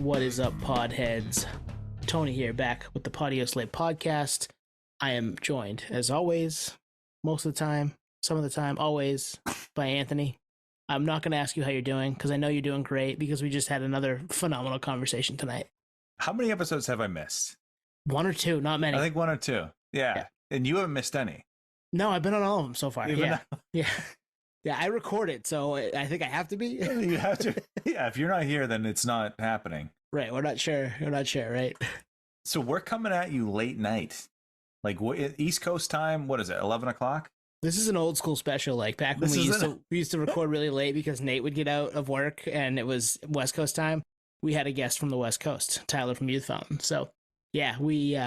What is up, podheads? Tony here, back with the Podio Slate podcast. I am joined, as always, most of the time, some of the time, always, by Anthony. I'm not going to ask you how you're doing, because I know you're doing great, because we just had another phenomenal conversation tonight. How many episodes have I missed? One or two, not many. I think one or two. Yeah. And you haven't missed any. No, I've been on all of them so far. Even Yeah. Yeah, I record it, so I think I have to be. You have to. Yeah, if you're not here, then it's not happening. Right, we're not sure, right? So we're coming at you late night. Like East Coast time, what is it, 11 o'clock? This is an old school special, like back when we used to record really late because Nate would get out of work and it was West Coast time. We had a guest from the West Coast, Tyler from Youth Fountain. So yeah, we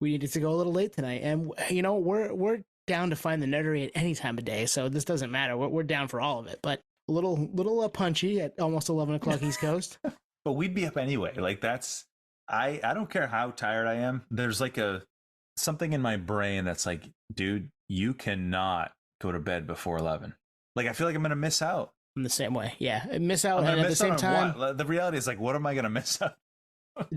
needed to go a little late tonight, and you know we're down to find the nerdery at any time of day, so this doesn't matter. We're down for all of it, but a little punchy at almost 11 o'clock East Coast. But we'd be up anyway. Like I don't care how tired I am. There's like something in my brain that's like, dude, you cannot go to bed before 11. Like I feel like I'm gonna miss out. I'm the same way. Yeah, miss out, and at the same time, what? The reality is like, what am I gonna miss out?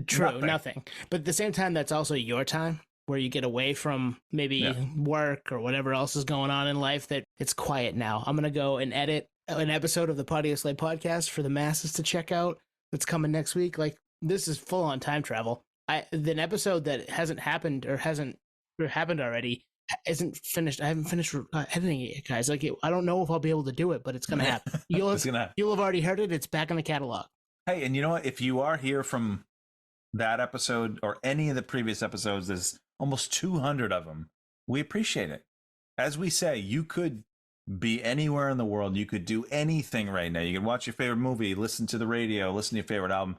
True, nothing. But at the same time, that's also your time where you get away from maybe work or whatever else is going on in life, that it's quiet now. I'm going to go and edit an episode of the Podio Slate podcast for the masses to check out that's coming next week. Like, this is full on time travel. An episode that hasn't happened or happened already isn't finished. I haven't finished editing it, guys. Like, I don't know if I'll be able to do it, but it's going to happen. You'll have already heard it. It's back in the catalog. Hey, and you know what? If you are here from that episode or any of the previous episodes, there's almost 200 of them. We appreciate it. As we say, you could be anywhere in the world. You could do anything right now. You could watch your favorite movie, listen to the radio, listen to your favorite album.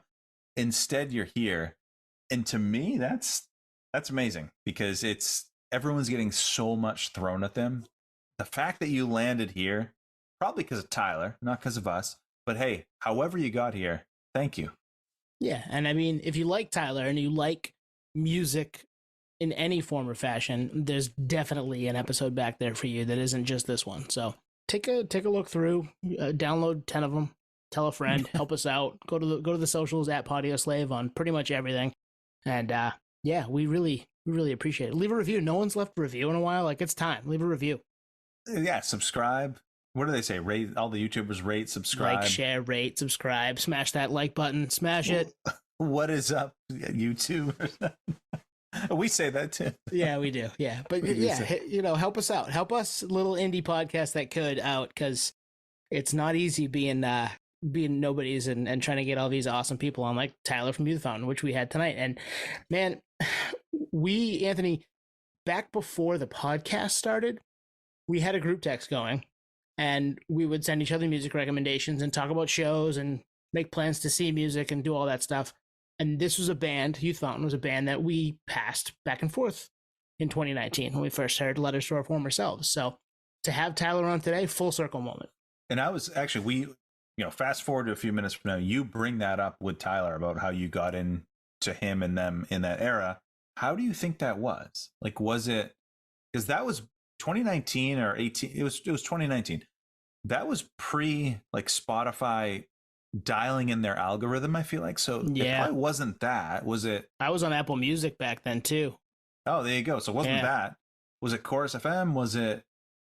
Instead, you're here. And to me, that's amazing, because everyone's getting so much thrown at them. The fact that you landed here, probably because of Tyler, not because of us, but hey, however you got here, thank you. Yeah, and I mean, if you like Tyler and you like music in any form or fashion, there's definitely an episode back there for you that isn't just this one. So take a look through, download 10 of them, tell a friend, help us out. Go to the socials at Podio Slave on pretty much everything, and yeah, we really appreciate it. Leave a review. No one's left a review in a while. Like, it's time. Leave a review. Yeah, subscribe. What do they say? Rate, all the YouTubers rate, subscribe. Like, share, rate, subscribe. Smash that like button. Smash it. What is up, YouTube? We say that too. Yeah, we do. Yeah, but help us out. Help us, little indie podcast that could, out, because it's not easy being nobodies and trying to get all these awesome people on, like Tyler from Youth Fountain, which we had tonight. And man, Anthony, back before the podcast started, we had a group text going, and we would send each other music recommendations and talk about shows and make plans to see music and do all that stuff. And this was a band, Youth Fountain was a band that we passed back and forth in 2019 when we first heard Letters to Our Former Selves. So to have Tyler on today, full circle moment. And I was actually, fast forward to a few minutes from now, you bring that up with Tyler about how you got into him and them in that era. How do you think that was? Like, was it, because that was 2019 or 18, it was 2019. That was pre like Spotify dialing in their algorithm, I feel like. So it probably wasn't that. Was it? I was on Apple Music back then too. Oh, there you go. So it wasn't that. Was it Chorus FM?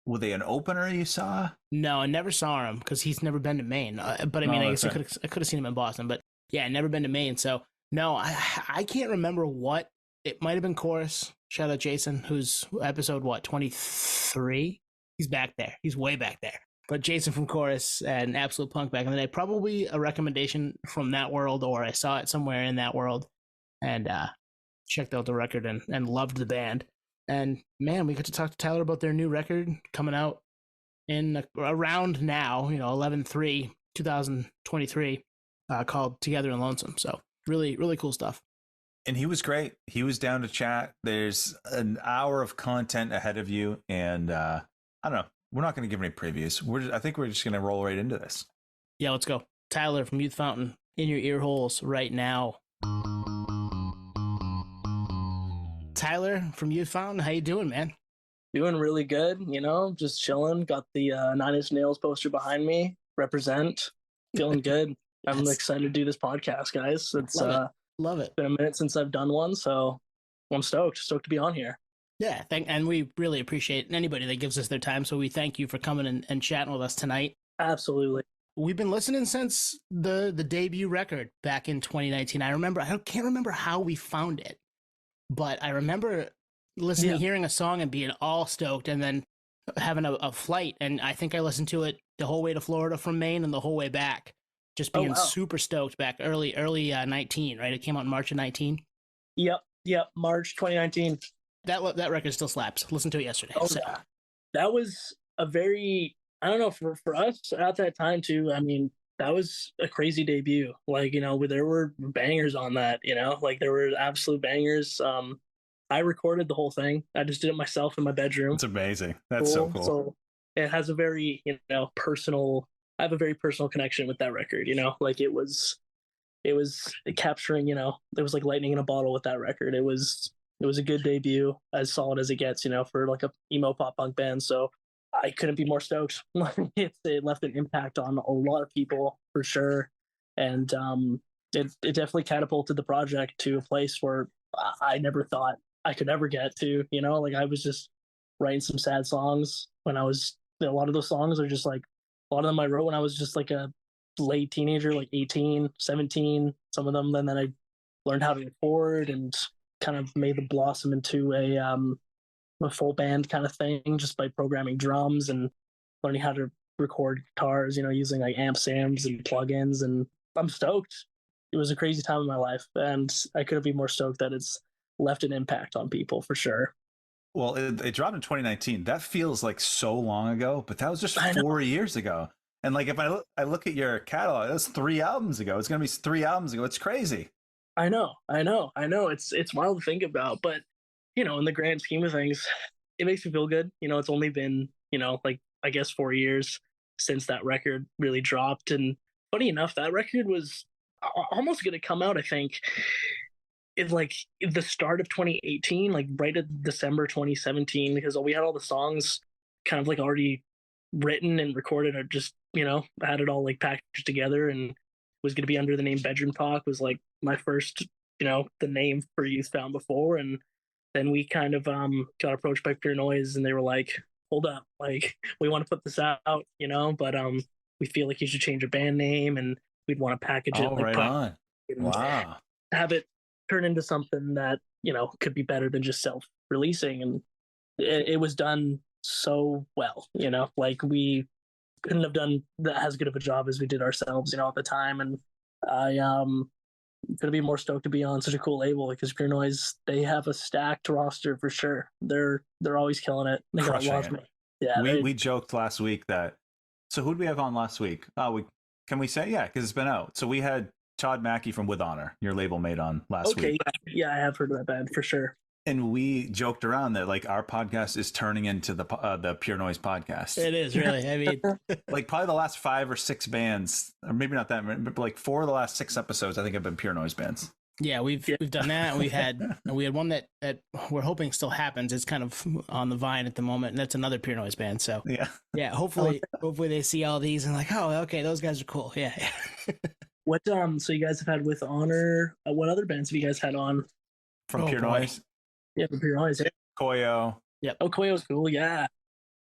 Were they an opener you saw? No, I never saw him because he's never been to Maine. But I mean, I guess I could have seen him in Boston. But yeah, never been to Maine. So no, I can't remember what. It might have been Chorus. Shout out Jason, who's episode 23? He's back there. He's way back there. But Jason from Chorus and Absolute Punk back in the day, probably a recommendation from that world, or I saw it somewhere in that world and checked out the record and loved the band. And man, we got to talk to Tyler about their new record coming out in around now, 11/3/2023, called Together in Lonesome. So really, really cool stuff. And he was great. He was down to chat. There's an hour of content ahead of you. And I don't know. We're not going to give any previews. I think we're just going to roll right into this. Yeah, let's go. Tyler from Youth Fountain in your ear holes right now. Tyler from Youth Fountain, how you doing, man? Doing really good, just chilling. Got the Nine Inch Nails poster behind me. Represent. Feeling good. I'm excited to do this podcast, guys. It's love it. been a minute since I've done one, so I'm stoked to be on here. Yeah, and we really appreciate anybody that gives us their time. So we thank you for coming and chatting with us tonight. Absolutely. We've been listening since the debut record back in 2019. I can't remember how we found it, but I remember listening, hearing a song and being all stoked, and then having a flight. And I think I listened to it the whole way to Florida from Maine and the whole way back, just being super stoked back early 19, right? It came out in March of 19. Yep. March 2019. That record still slaps. Listened to it yesterday. Oh, yeah. That was a very, I don't know, for us at that time too. I mean, that was a crazy debut. Like, there were bangers on that, like there were absolute bangers. I recorded the whole thing. I just did it myself in my bedroom. It's amazing. That's so cool. So it has a very, personal, I have a very personal connection with that record, like it was capturing, it was like lightning in a bottle with that record. It was a good debut, as solid as it gets, for like a emo pop punk band. So I couldn't be more stoked. It left an impact on a lot of people for sure. And it definitely catapulted the project to a place where I never thought I could ever get to, like I was just writing some sad songs when I was, a lot of those songs are just like, a lot of them I wrote when I was just like a late teenager, like 18, 17, some of them. And then I learned how to record and kind of made them blossom into a full band kind of thing, just by programming drums and learning how to record guitars, using like amp sams and plugins. And I'm stoked. It was a crazy time in my life, and I couldn't be more stoked that it's left an impact on people for sure. Well, it dropped in 2019. That feels like so long ago, but that was just 4 years ago. And like if I look at your catalog, that was 3 albums ago. It's gonna be 3 albums ago. It's crazy. I know. It's wild to think about, but in the grand scheme of things, it makes me feel good. It's only been like I guess 4 years since that record really dropped, and funny enough, that record was almost going to come out, I think, in like the start of 2018, like right at December 2017, because we had all the songs kind of like already written and recorded, or just had it all like packaged together, and was going to be under the name Bedroom Talk. Was like my first the name for Youth Found Before. And then we kind of got approached by Pure Noise, and they were like, hold up, like we want to put this out, but we feel like you should change your band name, and we'd want to package it right on. Wow. Have it turn into something that could be better than just self-releasing. And it was done so well, like we couldn't have done that as good of a job as we did ourselves, at the time. And I couldn't be more stoked to be on such a cool label, because Pure Noise, they have a stacked roster for sure. They're always killing it. They got Crushing it. Yeah, we joked last week that. So who did we have on last week? Can we say because it's been out. So we had Todd Mackey from With Honor, your label mate, on last week. Yeah, I have heard of that band for sure. And we joked around that like our podcast is turning into the Pure Noise podcast. It is really. I mean, like probably the last 5 or 6 bands, or maybe not that many, but like 4 of the last 6 episodes, I think have been Pure Noise bands. Yeah, we've done that. We had one that we're hoping still happens. It's kind of on the vine at the moment, and that's another Pure Noise band. So yeah. Hopefully they see all these and like, oh, okay, those guys are cool. Yeah. What so you guys have had With Honor? What other bands have you guys had on from Pure Noise? Yeah, from Pure Noise. Koyo. Yep. Oh, Koyo's cool. Yeah.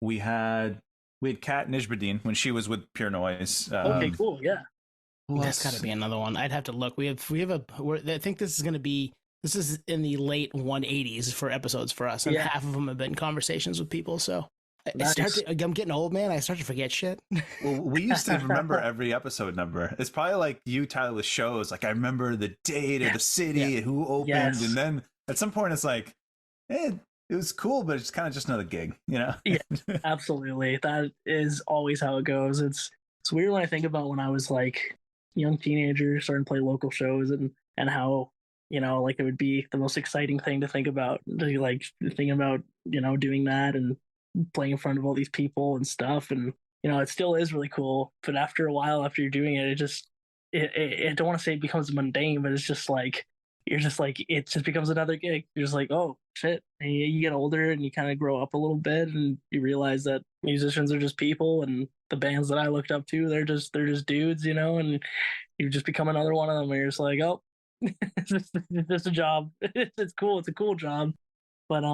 We had Kat Nijbadeen when she was with Pure Noise. Okay, cool. Yeah. That's got to be another one. I'd have to look. I think this is in the late 180s for episodes for us, and half of them have been conversations with people. So nice. I'm getting old, man. I start to forget shit. Well, we used to remember every episode number. It's probably like you, Tyler, with shows. Like I remember the date or the city and who opened, and then at some point it's like, it was cool, but it's kind of just another gig, Yeah, absolutely. That is always how it goes. It's weird when I think about when I was like young teenager starting to play local shows, and how like it would be the most exciting thing to think about, like thinking about doing that and playing in front of all these people and stuff. And it still is really cool, but after a while, after you're doing it, I don't want to say it becomes mundane, but it's just like it just becomes another gig. You're just like, oh shit. And you get older and you kind of grow up a little bit, and you realize that musicians are just people, and the bands that I looked up to, they're just dudes, and you just become another one of them where you're just like, oh, it's just a job. It's cool. It's a cool job, but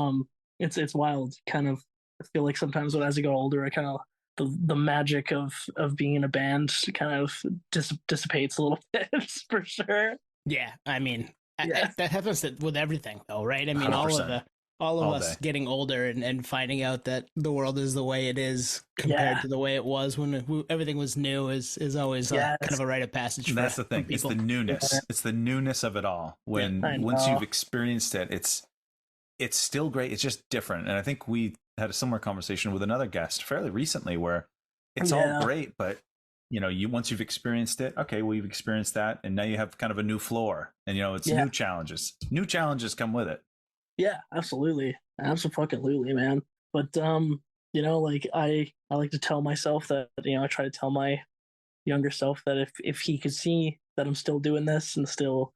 it's wild. Kind of I feel like sometimes when as I go older, I kind of the magic of being in a band kind of dissipates a little bit for sure. Yeah, I mean, Yeah. that happens with everything, though, right? I mean, 100%. all of All us day. getting older and finding out that the world is the way it is compared to the way it was when everything was new is always kind of a rite of passage. That's the thing. For It's people. the newness. Yeah. It's the newness of it all. When I once know. you've experienced it, it's still great. It's just different. And I think we had a similar conversation with another guest fairly recently where it's all great, but you once you've experienced it, okay, well, you've experienced that, and now you have kind of a new floor, and it's new challenges. New challenges come with it. Yeah, absolutely. Absolutely, man. But like I like to tell myself that, I try to tell my younger self that if he could see that I'm still doing this and still,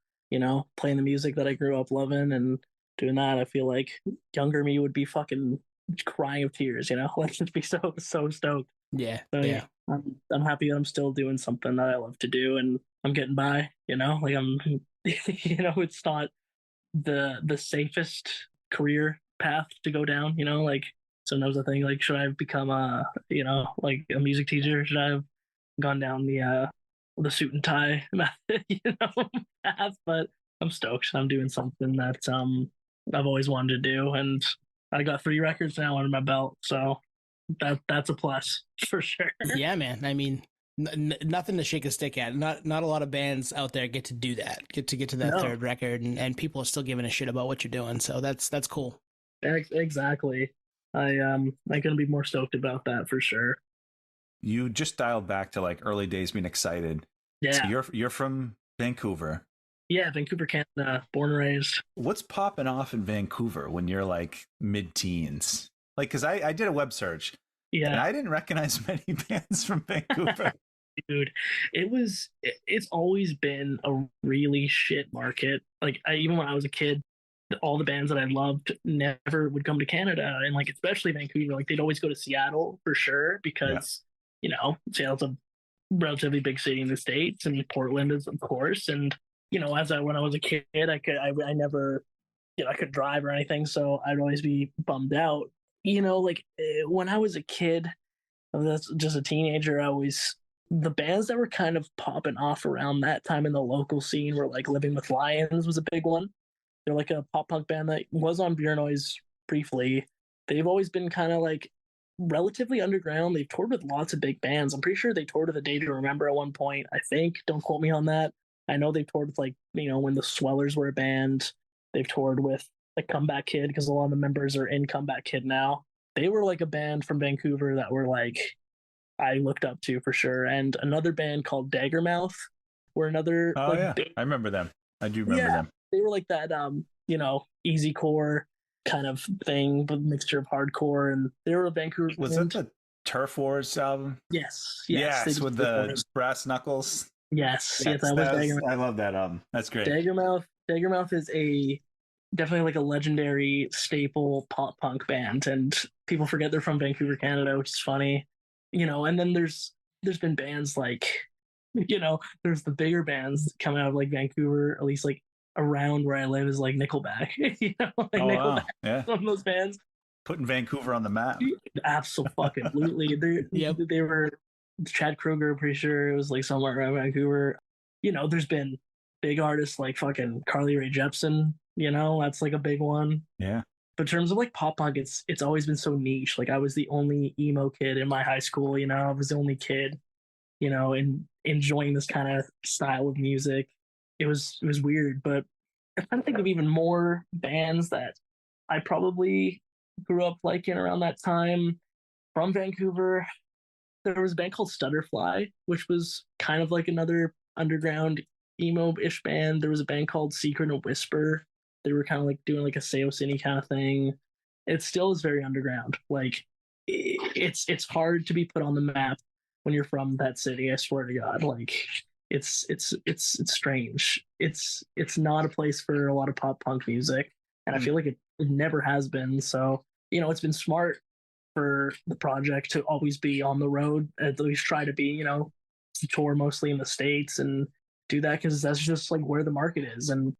playing the music that I grew up loving and doing that, I feel like younger me would be fucking crying of tears, like just be so stoked. Yeah. So Yeah. I'm happy that I'm still doing something that I love to do and I'm getting by, like I'm it's not the safest career path to go down, like sometimes I think like should I have become like a music teacher? Should I have gone down the suit and tie method, path? But I'm stoked. I'm doing something that I've always wanted to do, and I got 3 records now under my belt, so that's a plus for sure. Yeah, man. I mean, nothing to shake a stick at. Not a lot of bands out there get to do that. Get to that third record, and people are still giving a shit about what you're doing. So that's cool. Exactly. I'm gonna be more stoked about that for sure. You just dialed back to like early days being excited. Yeah. So you're from Vancouver. Yeah, Vancouver, Canada, born and raised. What's popping off in Vancouver when you're like mid-teens? Like, because I did a web search, and I didn't recognize many bands from Vancouver. Dude, it's always been a really shit market. Like, even when I was a kid, all the bands that I loved never would come to Canada, and like especially Vancouver. Like, they'd always go to Seattle for sure because Seattle's a relatively big city in the States, and Portland is, of course. And when I was a kid, I never I could drive or anything, so I'd always be bummed out. When I was a kid, that's just a teenager, the bands that were kind of popping off around that time in the local scene were like Living with Lions was a big one. They're like a pop punk band that was on Beer Noise briefly. They've always been kind of like relatively underground. They've toured with lots of big bands. I'm pretty sure they toured with A Day to Remember at one point, I think. Don't quote me on that. I know they've toured with like, when the Swellers were a band. They've toured with the Comeback Kid because a lot of the members are in Comeback Kid now. They were like a band from Vancouver that were like, I looked up to for sure. And another band called Daggermouth were another. Oh, yeah. I remember them. I do remember them. They were like that, easy core kind of thing, but mixture of hardcore. And they were a Vancouver. Was that the Turf Wars album? Yes. Yes, with the brass knuckles. Yes, that was Daggermouth. I love that album. That's great. Daggermouth is definitely like a legendary staple pop punk band, and people forget they're from Vancouver, Canada, which is funny. And then there's been bands like, there's the bigger bands coming out of like Vancouver, at least like around where I live, is like Nickelback. Nickelback, wow. Yeah, some of those bands putting Vancouver on the map. Absolutely. They were Chad Kroeger, pretty sure it was like somewhere around Vancouver. There's been big artists like fucking Carly Rae Jepsen, that's like a big one. Yeah. But in terms of like pop punk, it's always been so niche. Like, I was the only emo kid in my high school, I was the only kid, and enjoying this kind of style of music. It was weird, but I'm trying to think of even more bands that I probably grew up liking around that time from Vancouver. There was a band called Stutterfly, which was kind of like another underground emo-ish band. There was a band called Secret and Whisper. They were kind of like doing like a Seo Cine kind of thing. It still is very underground. Like, it's hard to be put on the map when you're from that city. I swear to God, like it's strange. It's not a place for a lot of pop punk music, and I feel like it never has been. So it's been smart for the project to always be on the road, at least try to be, to tour mostly in the States and do that because that's just like where the market is. And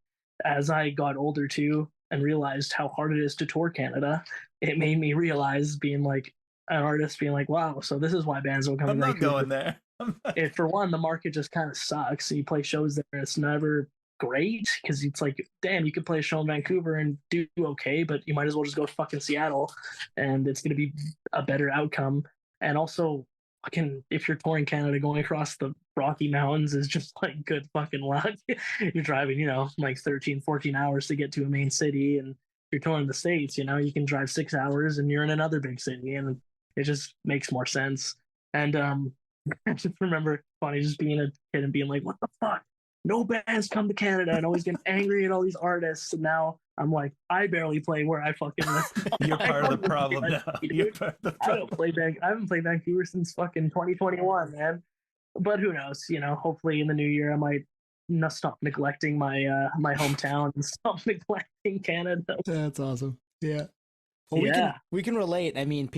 as I got older too and realized how hard it is to tour Canada, it made me realize being like an artist being like, wow, so this is why bands don't come I'm to not Vancouver. going there. If for one, the market just kind of sucks. You play shows there, it's never great because it's like, damn, you could play a show in Vancouver and do okay, but you might as well just go to fucking Seattle, and it's going to be a better outcome. And also, fucking, if you're touring Canada, going across the Rocky Mountains is just like good fucking luck. You're driving, like 13, 14 hours to get to a main city, and you're touring the States, you can drive 6 hours and you're in another big city, and it just makes more sense. And I just remember funny just being a kid and being like, what the fuck? No bands come to Canada, and always getting angry at all these artists. And now I'm like, I barely play where I fucking live. You're part of the problem now. You're part of the problem. I haven't played Vancouver since fucking 2021, man. But who knows? Hopefully in the new year I might not stop neglecting my hometown and stop neglecting Canada. That's awesome. Yeah. Well, we can relate. I mean,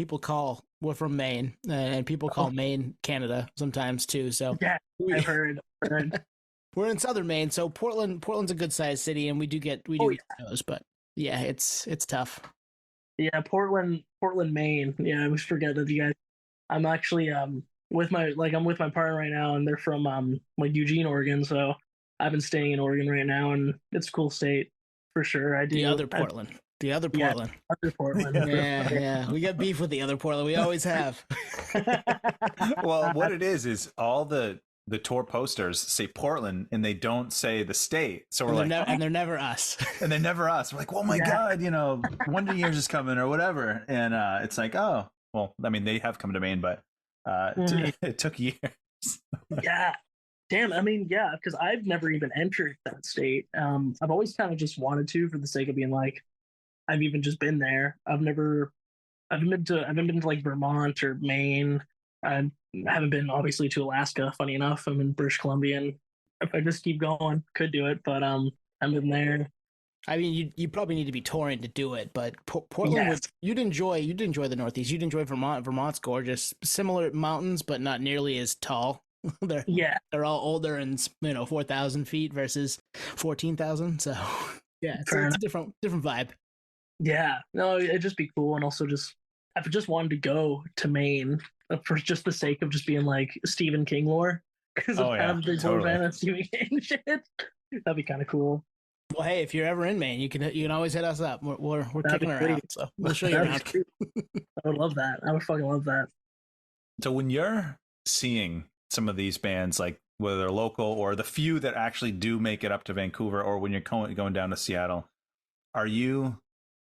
we're from Maine, and people call Maine Canada sometimes too. So yeah, I've heard. We're in southern Maine, so Portland's a good sized city, and we do get shows, but yeah, it's tough. Yeah, Portland, Maine. Yeah, I always forget that you guys. I'm actually with my partner right now, and they're from like Eugene, Oregon. So I've been staying in Oregon right now, and it's a cool state for sure. I do. The other Portland. Other Portland. Yeah. We got beef with the other Portland. We always have. Well, what it is all the tour posters say Portland and they don't say the state. So we're and they're never us. And they're never us. We're like, oh my God, Wonder Years is coming or whatever. And it's like, oh, well, I mean, they have come to Maine, but it took years. Yeah. Damn, I mean, yeah, because I've never even entered that state. I've always kind of just wanted to, for the sake of being like, I've even just been there. I haven't been to like Vermont or Maine. I haven't been obviously to Alaska. Funny enough, I'm in British Columbia, and if I just keep going, could do it. But I'm in there. I mean, you probably need to be touring to do it, but Portland, you'd enjoy the Northeast. You'd enjoy Vermont. Vermont's gorgeous. Similar mountains, but not nearly as tall. They're all older and 4,000 feet versus 14,000. So yeah, it's a different vibe. Yeah, no, it'd just be cool, and also I've just wanted to go to Maine for just the sake of just being like Stephen King lore, because I'm a big fan of Stephen King shit. That'd be kind of cool. Well, hey, if you're ever in Maine, you can always hit us up. We're kicking around, so we'll show you around. I would love that. I would fucking love that. So when you're seeing some of these bands, like whether they're local or the few that actually do make it up to Vancouver, or when you're going down to Seattle, are you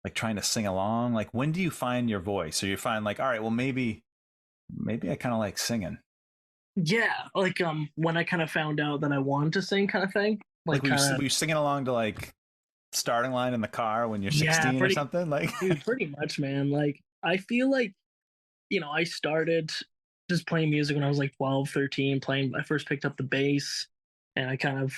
like trying to sing along? Like, when do you find your voice? So you find like, all right, well, maybe I kind of like singing. Yeah, like when I kind of found out that I wanted to sing, kind of thing. Like were you singing along to like Starting Line in the car when you're 16 or something? Like, dude, pretty much, man. Like, I feel like, I started just playing music when I was like 12, 13, I first picked up the bass, and I kind of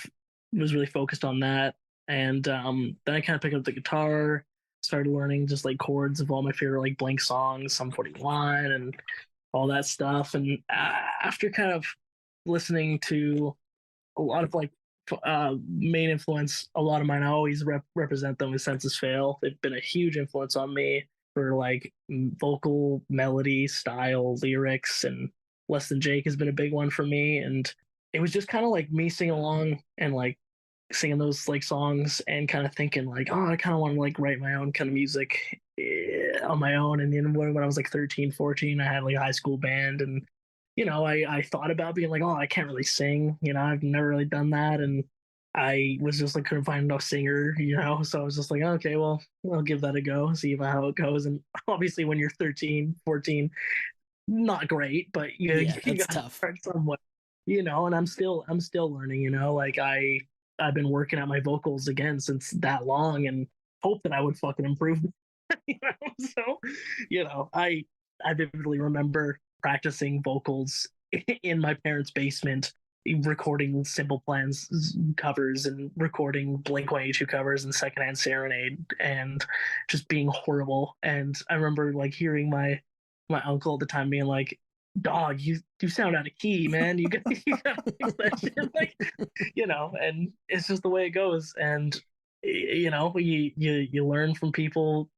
was really focused on that. And then I kind of picked up the guitar, started learning just like chords of all my favorite like Blink songs, Sum 41 and all that stuff. And after kind of listening to a lot of like main influence, a lot of mine, I always represent them with Senses Fail. They've been a huge influence on me for like vocal, melody, style, lyrics, and Less Than Jake has been a big one for me. And it was just kind of like me singing along and like singing those like songs and kind of thinking like, oh, I kind of want to like write my own kind of music on my own. And then when I was like 13, 14, I had like a high school band, and I thought about being like, oh, I can't really sing, I've never really done that, and I was just like couldn't find no singer, so I was just like, okay, well, I'll give that a go, see how it goes. And obviously when you're 13, 14, not great, but you got to start somewhere, and I'm still learning, like I've been working at my vocals again since that long, and hope that I would fucking improve. So, I vividly remember practicing vocals in my parents' basement, recording Simple Plan's covers and recording Blink-182 covers and Secondhand Serenade, and just being horrible. And I remember like hearing my uncle at the time being like, dog, you sound out of key, man. You got to fix that shit. Like, and it's just the way it goes. And you learn from people.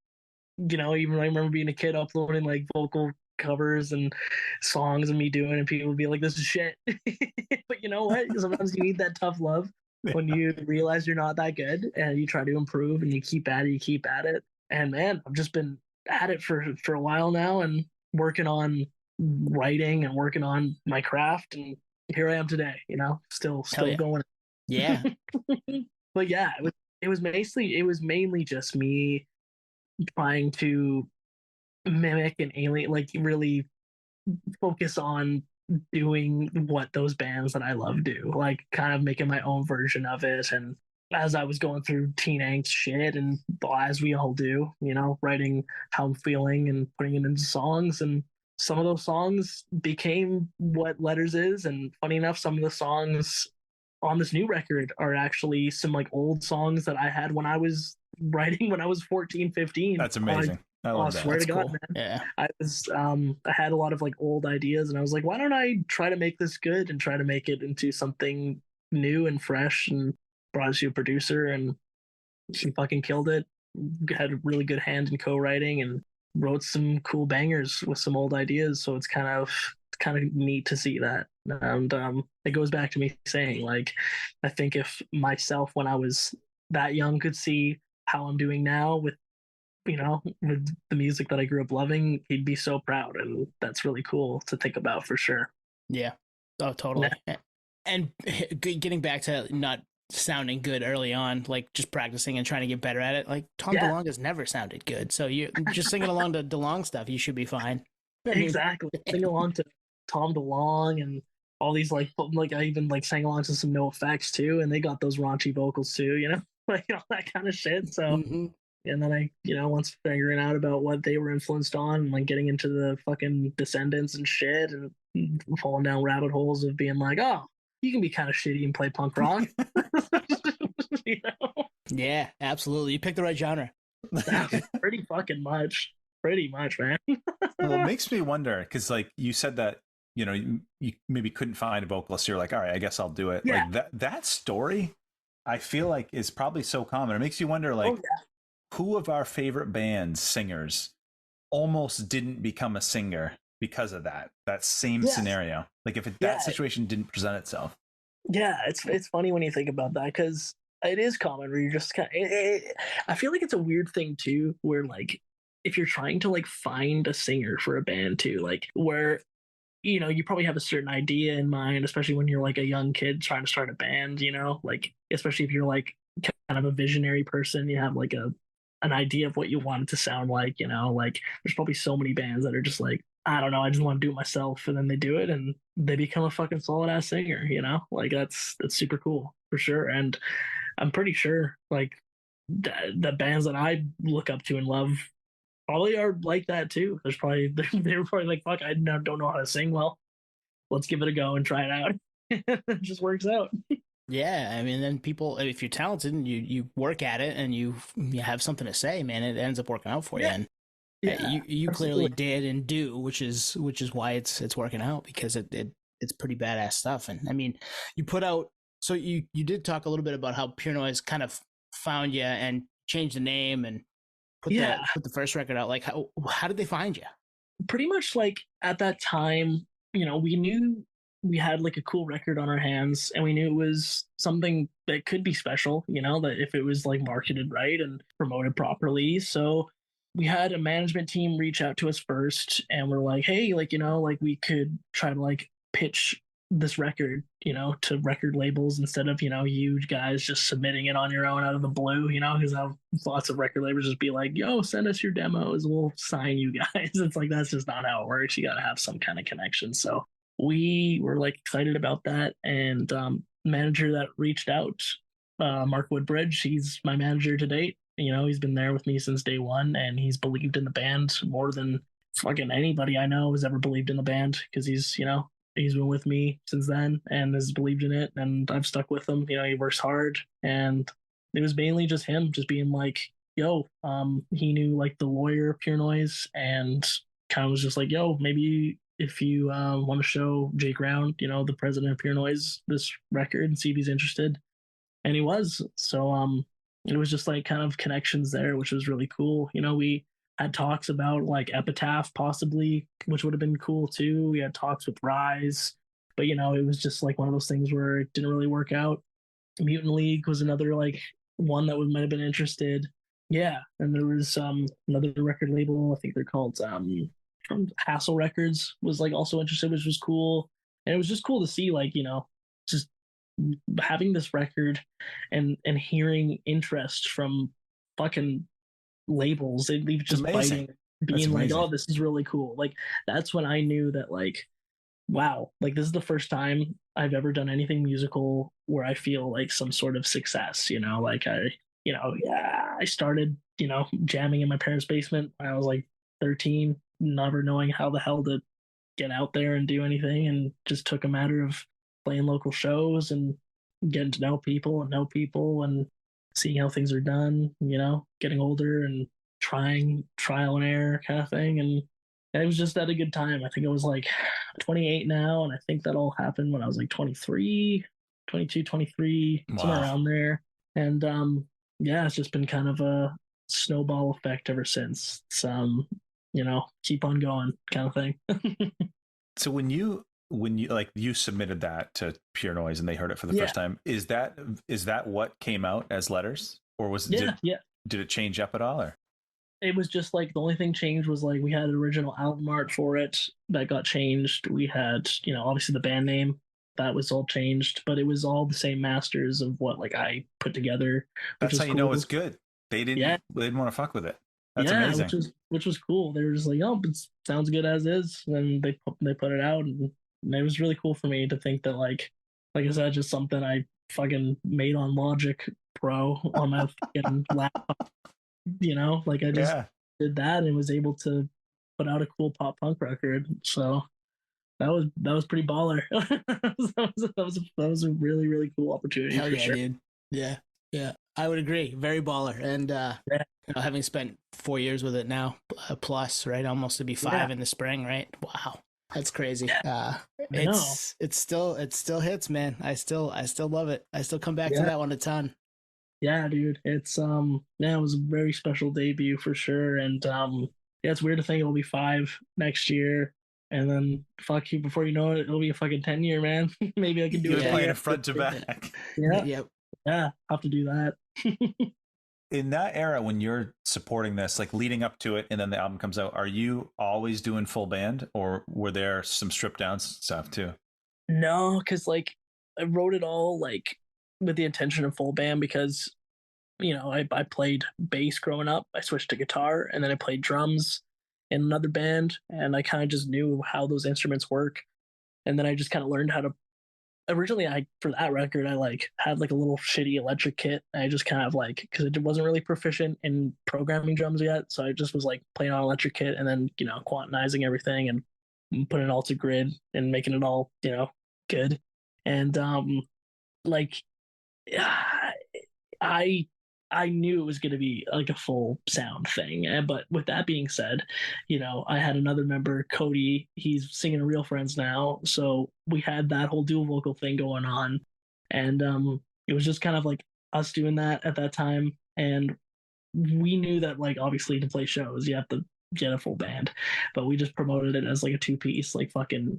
Even I remember being a kid uploading like vocal covers and songs and me doing, and people would be like, "This is shit." But you know what? Sometimes you need that tough love when you realize you're not that good, and you try to improve, and you keep at it, And man, I've just been at it for a while now, and working on writing and working on my craft, and here I am today. Still yeah. going. Yeah. But yeah, it was mainly just me trying to mimic and alien, like really focus on doing what those bands that I love do, like kind of making my own version of it. And as I was going through teen angst shit, and as we all do, writing how I'm feeling and putting it into songs. And some of those songs became what Letters is. And funny enough, some of the songs on this new record are actually some like old songs that I had when I was writing when I was 14, 15. That's amazing. I love that. Swear That's to God, cool. man. Yeah. I had a lot of like old ideas, and I was like, why don't I try to make this good and try to make it into something new and fresh, and brought it to a producer, and she fucking killed it. Had a really good hand in co-writing and wrote some cool bangers with some old ideas. So it's kind of neat to see that. And it goes back to me saying, like, I think if myself when I was that young could see how I'm doing now with with the music that I grew up loving, he'd be so proud. And that's really cool to think about for sure. Yeah. Oh, totally. And getting back to not sounding good early on, like just practicing and trying to get better at it. Like Tom DeLonge has never sounded good. So you just singing along to DeLonge stuff, you should be fine. Exactly. Sing along to Tom DeLonge and all these like I even like sang along to some No Effects too, and they got those raunchy vocals too, like all that kind of shit. So and then I, once figuring out about what they were influenced on, and like getting into the fucking Descendants and shit, and falling down rabbit holes of being like, oh, you can be kind of shitty and play punk rock. Yeah, absolutely. You picked the right genre. Pretty much, man. Well, it makes me wonder, because like you said that, you maybe couldn't find a vocalist. You're like, all right, I guess I'll do it. Yeah. Like that story, I feel like is probably so common. It makes you wonder, like, who of our favorite bands, singers, almost didn't become a singer because of that same scenario. Like if that situation didn't present itself. Yeah, it's funny when you think about that, because it is common where you're just kind of, I feel like it's a weird thing too, where like if you're trying to like find a singer for a band too, like where you probably have a certain idea in mind, especially when you're like a young kid trying to start a band, like especially if you're like kind of a visionary person, you have like an idea of what you want it to sound like, like there's probably so many bands that are just like, I don't know, I just want to do it myself, and then they do it and they become a fucking solid ass singer, like that's super cool for sure. And I'm pretty sure like the bands that I look up to and love probably are like that too. There's probably they were probably like, fuck, I don't know how to sing well, let's give it a go and try it out. It just works out. Yeah, I mean, then people, if you're talented and you work at it and you have something to say, man, it ends up working out for you. And you clearly did and do, which is why it's working out, because it's pretty badass stuff. And I mean, you put out, so you did talk a little bit about how Pure Noise kind of found you and changed the name and put the first record out. Like how did they find you? Pretty much like at that time, we knew we had like a cool record on our hands, and we knew it was something that could be special, that if it was like marketed right and promoted properly. So we had a management team reach out to us first, and we're like, hey, like, like we could try to like pitch this record, to record labels instead of, you guys just submitting it on your own out of the blue, because I have lots of record labels just be like, yo, send us your demos, we'll sign you guys. It's like, that's just not how it works. You got to have some kind of connection. So we were like excited about that. And manager that reached out, Mark Woodbridge, he's my manager to date. He's been there with me since day one, and he's believed in the band more than fucking anybody I know has ever believed in the band, because he's been with me since then and has believed in it, and I've stuck with him. He works hard, and it was mainly just him just being like, yo, he knew like the lawyer of Pure Noise, and kind of was just like, yo, maybe if you want to show Jake Round, the president of Pure Noise, this record and see if he's interested. And he was. So it was just like kind of connections there, which was really cool. We had talks about like Epitaph possibly, which would have been cool too. We had talks with Rise, but it was just like one of those things where it didn't really work out. Mutant League was another like one that might have been interested. Yeah, and there was another record label. I think they're called from Hassle Records was like also interested, which was cool. And it was just cool to see like just having this record and hearing interest from fucking labels. They leave just biting, being like, "Oh, this is really cool." Like that's when I knew that like, wow, like this is the first time I've ever done anything musical where I feel like some sort of success. Like I started jamming in my parents' basement when I was like 13, never knowing how the hell to get out there and do anything, and just took a matter of playing local shows and getting to know people and seeing how things are done, getting older and trying trial and error kind of thing. And it was just at a good time. I think I was like 28 now, and I think that all happened when I was like 23, 22, 23, wow, somewhere around there. And yeah, it's just been kind of a snowball effect ever since. It's keep on going kind of thing. So when you like you submitted that to Pure Noise and they heard it for the first time, is that what came out as letters, or was it did it change up at all? Or it was just like the only thing changed was like we had an original album art for it that got changed. We had obviously the band name that was all changed, but it was all the same masters of what like I put together. That's how you know it's good. They didn't want to fuck with it. That's amazing. Which was cool. They were just like, "Oh, it sounds good as is," and they put it out, and it was really cool for me to think that like I said, just something I fucking made on Logic Pro on my fucking laptop. Like I just did that and was able to put out a cool pop punk record. So that was pretty baller. that was a really, really cool opportunity. Hell yeah, sure. Dude. Yeah, I would agree. Very baller. And having spent 4 years with it now, plus, right, almost to be 5 in the spring, right? Wow, that's crazy. It still hits, man. I still love it. I still come back to that one a ton. Yeah, dude. It's it was a very special debut for sure. And it's weird to think it'll be 5 next year. And then fuck you, before you know it, it'll be a fucking 10-year, man. Maybe I can do it. Playing it front to back. Yeah. I'll have to do that. In that era, when you're supporting this, like leading up to it and then the album comes out, are you always doing full band, or were there some stripped down stuff too? No, because like I wrote it all like with the intention of full band because I played bass growing up. I switched to guitar, and then I played drums in another band, and I kind of just knew how those instruments work. And then I just kind of learned how to. Originally, for that record, I like had like a little shitty electric kit. I just kind of like, because it wasn't really proficient in programming drums yet, so I just was like playing on electric kit and then quantizing everything and putting it all to grid and making it all good. And like I knew it was going to be like a full sound thing. But with that being said, I had another member, Cody. He's singing Real Friends now. So we had that whole dual vocal thing going on. And it was just kind of like us doing that at that time. And we knew that, like, obviously to play shows, you have to get a full band. But we just promoted it as like a 2-piece, like fucking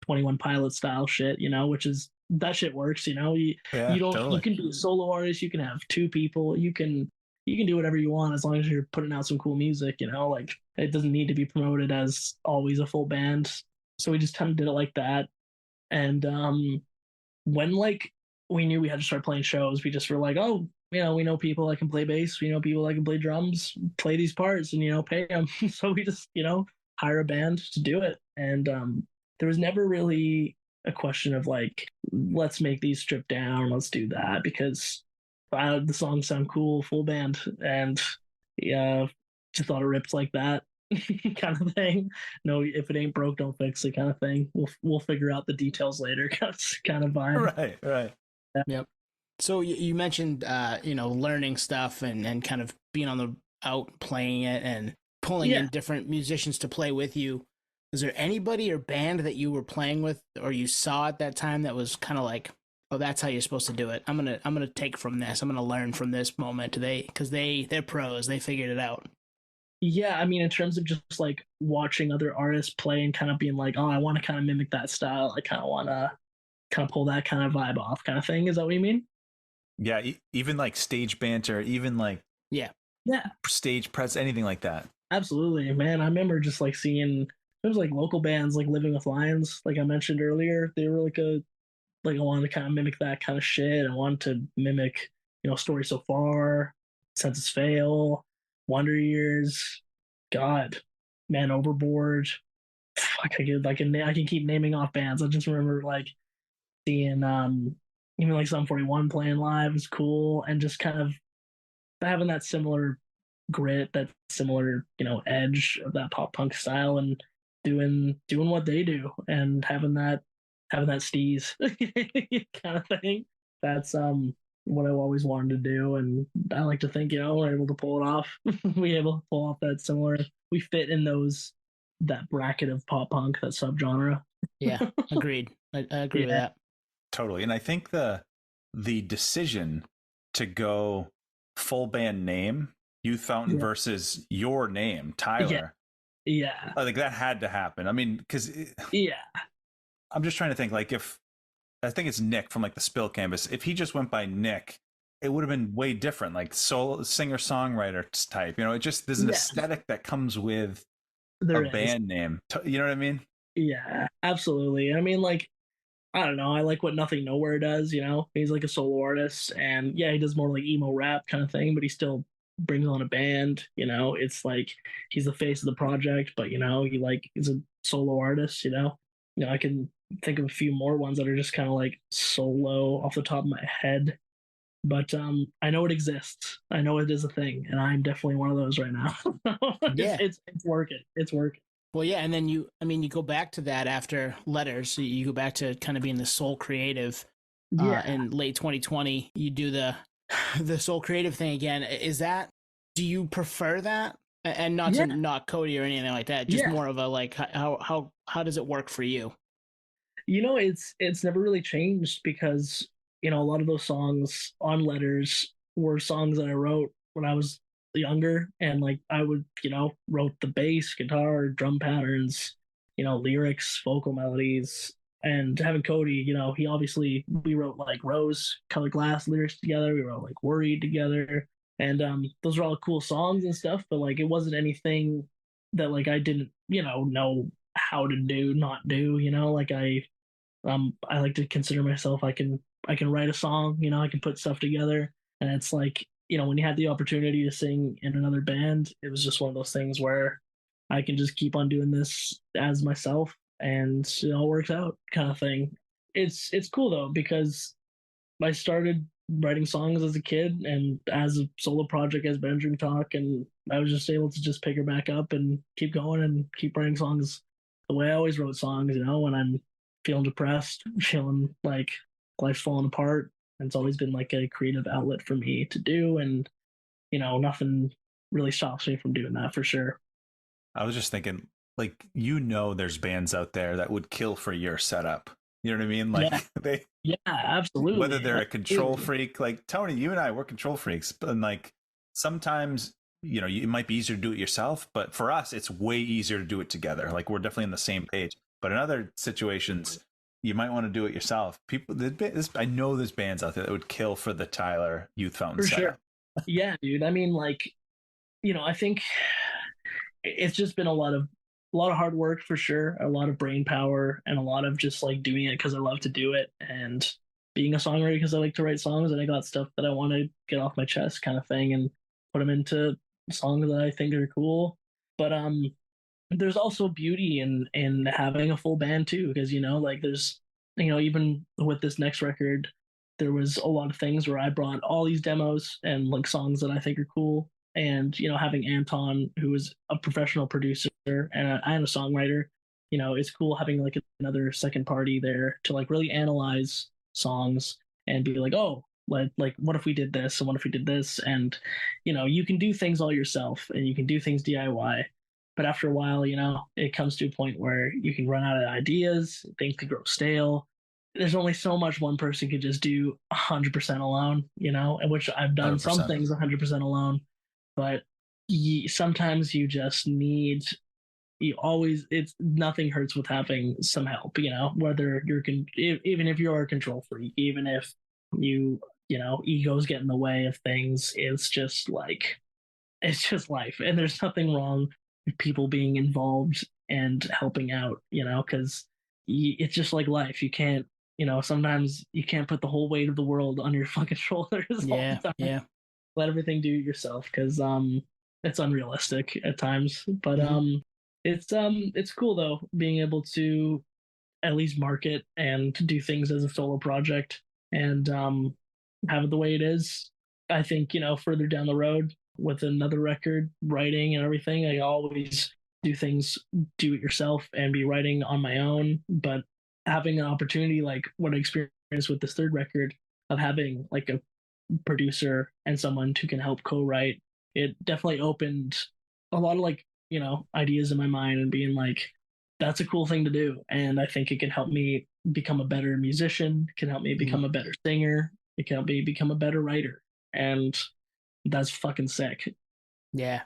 21 Pilot style shit, which is, that shit works, you don't totally. You can be a solo artist, you can have 2 people, you can do whatever you want as long as you're putting out some cool music, like it doesn't need to be promoted as always a full band. So we just kind of did it like that. And when like we knew we had to start playing shows, we just were like, oh, we know people that can play bass, we know people that can play drums, play these parts and pay them. So we just hire a band to do it. And there was never really a question of like, let's make these stripped down, let's do that, because the songs sound cool, full band, and just thought it ripped like that kind of thing. No, if it ain't broke, don't fix it kind of thing. We'll figure out the details later kind of vibe. Right. Yep. So you mentioned learning stuff and kind of being on the out playing it and pulling in different musicians to play with you. is there anybody or band that you were playing with or you saw at that time that was kind of like, oh, that's how you're supposed to do it? I'm gonna take from this. I'm gonna learn from this moment. Because they're pros. They figured it out. Yeah, I mean, in terms of just like watching other artists play and kind of being like, oh, I want to kind of mimic that style. I kind of want to kind of pull that kind of vibe off, kind of thing. Is that what you mean? Yeah, even like stage banter, even like Yeah, stage press, anything like that. Absolutely, man. I remember just like seeing there's like local bands like Living with Lions, like I mentioned earlier. They were like I wanted to kind of mimic that kind of shit. I wanted to mimic, Story So Far, Census Fail, Wonder Years, God, Man Overboard. Fuck, I can keep naming off bands. I just remember like seeing even like Sum 41 playing live was cool, and just kind of having that similar grit, that similar edge of that pop punk style, and doing what they do, and having that steez kind of thing. That's what I've always wanted to do, and I like to think we're able to pull it off. We able to pull off that similar. We fit in that bracket of pop punk, that subgenre. Yeah, agreed. I agree with that. Totally. And I think the decision to go full band name, Youth Fountain, versus your name, Tyler. Yeah. I think that had to happen. I mean, because I'm just trying to think, like, if I think it's Nick from like the Spill Canvas, if he just went by Nick, it would have been way different, like solo singer songwriter type. It just there's an aesthetic that comes with a band name. You know what I mean? Yeah, absolutely. I mean, like, I don't know. I like what Nothing Nowhere does. He's like a solo artist, and he does more like emo rap kind of thing, but he still brings on a band. It's like he's the face of the project, but he's a solo artist. I can think of a few more ones that are just kind of like solo off the top of my head, but I know it exists. I know it is a thing, and I'm definitely one of those right now. Yeah, it's working. It's working. Well, yeah, and then you go back to that after Letters. So you go back to kind of being the sole creative. In late 2020, you do the sole creative thing again. Do you prefer that? And not to knock Cody or anything like that. Just more of a like, how does it work for you? It's never really changed, because a lot of those songs on Letters were songs that I wrote when I was younger, and like I would wrote the bass, guitar, drum patterns, lyrics, vocal melodies. And having Cody, we wrote like Rose Colored Glass lyrics together. We wrote like Worried together, and those are all cool songs and stuff, but like it wasn't anything that like I didn't know how to not do. Like I like to consider myself, I can write a song, I can put stuff together. And it's like, when you had the opportunity to sing in another band, it was just one of those things where I can just keep on doing this as myself, and it all works out, kind of thing. It's cool though, because I started writing songs as a kid and as a solo project as Bedroom Talk, and I was just able to just pick her back up and keep going and keep writing songs the way I always wrote songs, when I'm feeling depressed, feeling like life's falling apart. And it's always been like a creative outlet for me to do, and nothing really stops me from doing that, for sure. I was just thinking, like, there's bands out there that would kill for your setup. You know what I mean? Like absolutely. Whether they're a control freak, like Tony, you and I, we're control freaks, and like sometimes it might be easier to do it yourself, but for us, it's way easier to do it together. Like we're definitely on the same page. But in other situations, you might want to do it yourself. I know there's bands out there that would kill for the Tyler Youth Fountain setup. Sure. Yeah, dude. I mean, like, I think it's just been a lot of hard work, for sure, a lot of brain power, and a lot of just like doing it because I love to do it, and being a songwriter because I like to write songs, and I got stuff that I want to get off my chest, kind of thing, and put them into songs that I think are cool. But there's also beauty in having a full band too, because like there's even with this next record, there was a lot of things where I brought all these demos and like songs that I think are cool, and having Anton, who is a professional producer and a songwriter, it's cool having like another second party there to like really analyze songs and be like, oh, like what if we did this, and what if we did this, and you can do things all yourself, and you can do things DIY, But after a while, it comes to a point where you can run out of ideas, things can grow stale. There's only so much one person can just do 100% alone, and which I've done some 100%. things 100% alone, but sometimes you just need, it's nothing hurts with having some help, whether even if you're a control freak, even if egos get in the way of things, it's just life. And there's nothing wrong with people being involved and helping out, because it's just like life. You can't, sometimes you can't put the whole weight of the world on your fucking shoulders all the time. Yeah. Let everything do it yourself, because it's unrealistic at times. But it's cool though, being able to at least market and do things as a solo project, and have it the way it is. I think, further down the road with another record, writing and everything, I always do things, do it yourself and be writing on my own. But having an opportunity like what I experienced with this third record, of having like a producer and someone who can help co-write, it definitely opened a lot of ideas in my mind, and being like, that's a cool thing to do. And I think it can help me become a better musician, can help me become a better singer, it can help me become a better writer. And that's fucking sick. Yeah.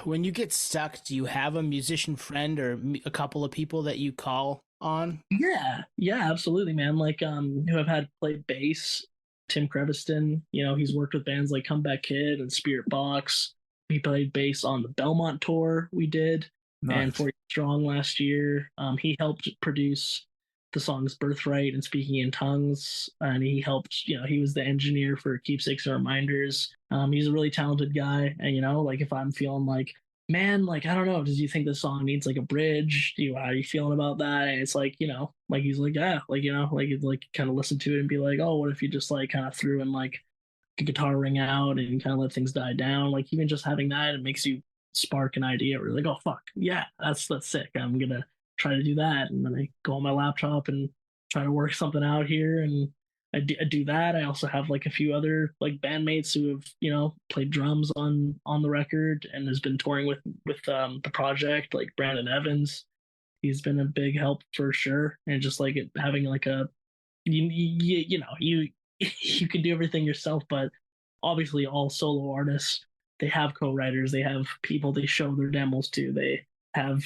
When you get stuck, do you have a musician friend or a couple of people that you call on? Yeah, absolutely, man. Who I've had play bass, Tim Creviston. He's worked with bands like Comeback Kid and Spirit Box. He played bass on the Belmont tour we did, and 40 Strong last year. He helped produce the songs Birthright and Speaking in Tongues, and he helped, he was the engineer for Keepsakes and Reminders. He's a really talented guy, and if I'm feeling like, man, I don't know, does you think this song needs a bridge? How are you feeling about that? And it's he's like, yeah, kind of listen to it and be like, oh, what if you just kind of threw in a guitar ring out and kind of let things die down? Even just having that, it makes you spark an idea where you're like, oh fuck, yeah, that's sick. I'm gonna try to do that. And then I go on my laptop and try to work something out here, and I do that. I also have a few other bandmates who have played drums on the record and has been touring with the project, like Brandon Evans. He's been a big help for sure. And just having a you you can do everything yourself, but obviously all solo artists, they have co-writers, they have people they show their demos to, they have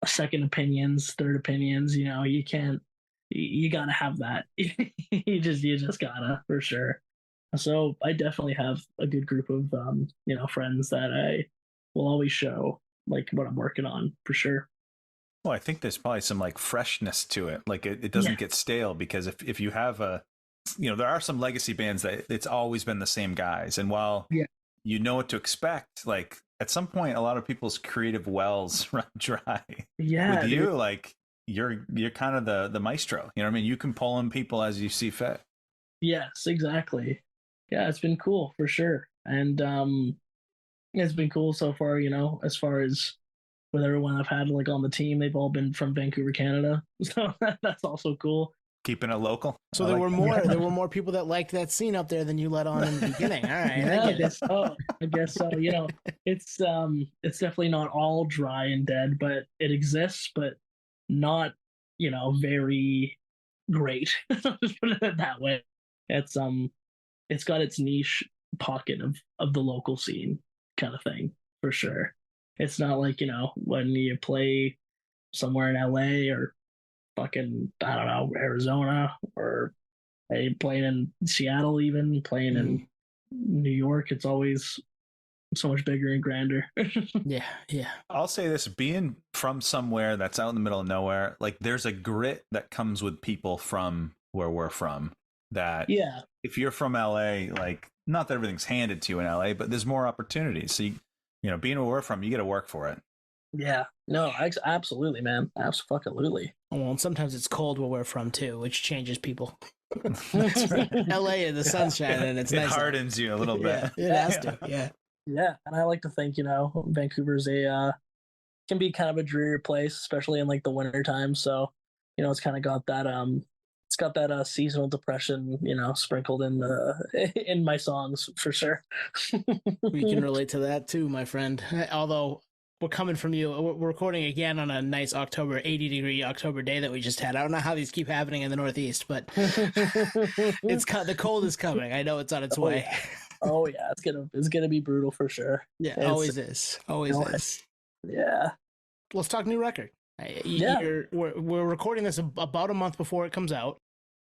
second opinions, third opinions. You gotta have that. you just gotta, for sure. So I definitely have a good group of friends that I will always show what I'm working on, for sure. Well, I think there's probably some freshness to it. It doesn't get stale, because if you have there are some legacy bands that it's always been the same guys. And while you know what to expect, at some point, a lot of people's creative wells run dry. Yeah. With you, you're kind of the maestro. You know what I mean? You can pull in people as you see fit. Yes, exactly. Yeah, it's been cool for sure. And it's been cool so far, as far as with everyone I've had on the team, they've all been from Vancouver, Canada. So that's also cool. Keeping it local. So there were more people that liked that scene up there than you let on in the beginning. All right. Yeah, I guess so. It's definitely not all dry and dead, but it exists, but not, very great. Just put it that way. It's got its niche pocket of the local scene kind of thing, for sure. It's not when you play somewhere in LA or fucking, I don't know, Arizona, or playing in Seattle, even playing in New York. It's always so much bigger and grander. Yeah. I'll say this, being from somewhere that's out in the middle of nowhere, there's a grit that comes with people from where we're from, that if you're from LA, not that everything's handed to you in LA, but there's more opportunities. So being where we're from, you got to work for it. Yeah, no, absolutely, man. Absolutely. Well, and sometimes it's cold where we're from too, which changes people. LA and the sunshine, and it's nice. It hardens you a little bit. Yeah, it has to. Yeah, and I like to think, Vancouver's can be kind of a dreary place, especially in the winter time. So, it's kind of got that seasonal depression, sprinkled in my songs, for sure. We can relate to that too, my friend. Although we're coming from you. We're recording again on a nice 80-degree October day that we just had. I don't know how these keep happening in the Northeast, but the cold is coming. I know it's on its way. Yeah. Oh yeah, it's gonna be brutal for sure. Yeah, always is. Yeah. Let's talk new record. We're recording this about a month before it comes out.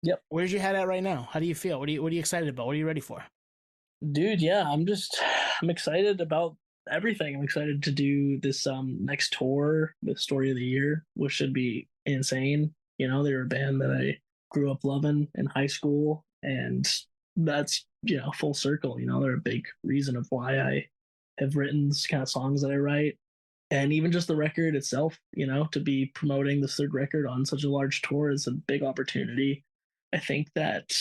Yep. Where's your head at right now? How do you feel? What are you excited about? What are you ready for? Dude, yeah, I'm excited about everything. I'm excited to do this next tour, the Story of the Year, which should be insane. You know, they were a band that I grew up loving in high school, and that's, you know, full circle. You know, they're a big reason of why I have written this kind of songs that I write. And even just the record itself, you know, to be promoting this third record on such a large tour is a big opportunity. I think that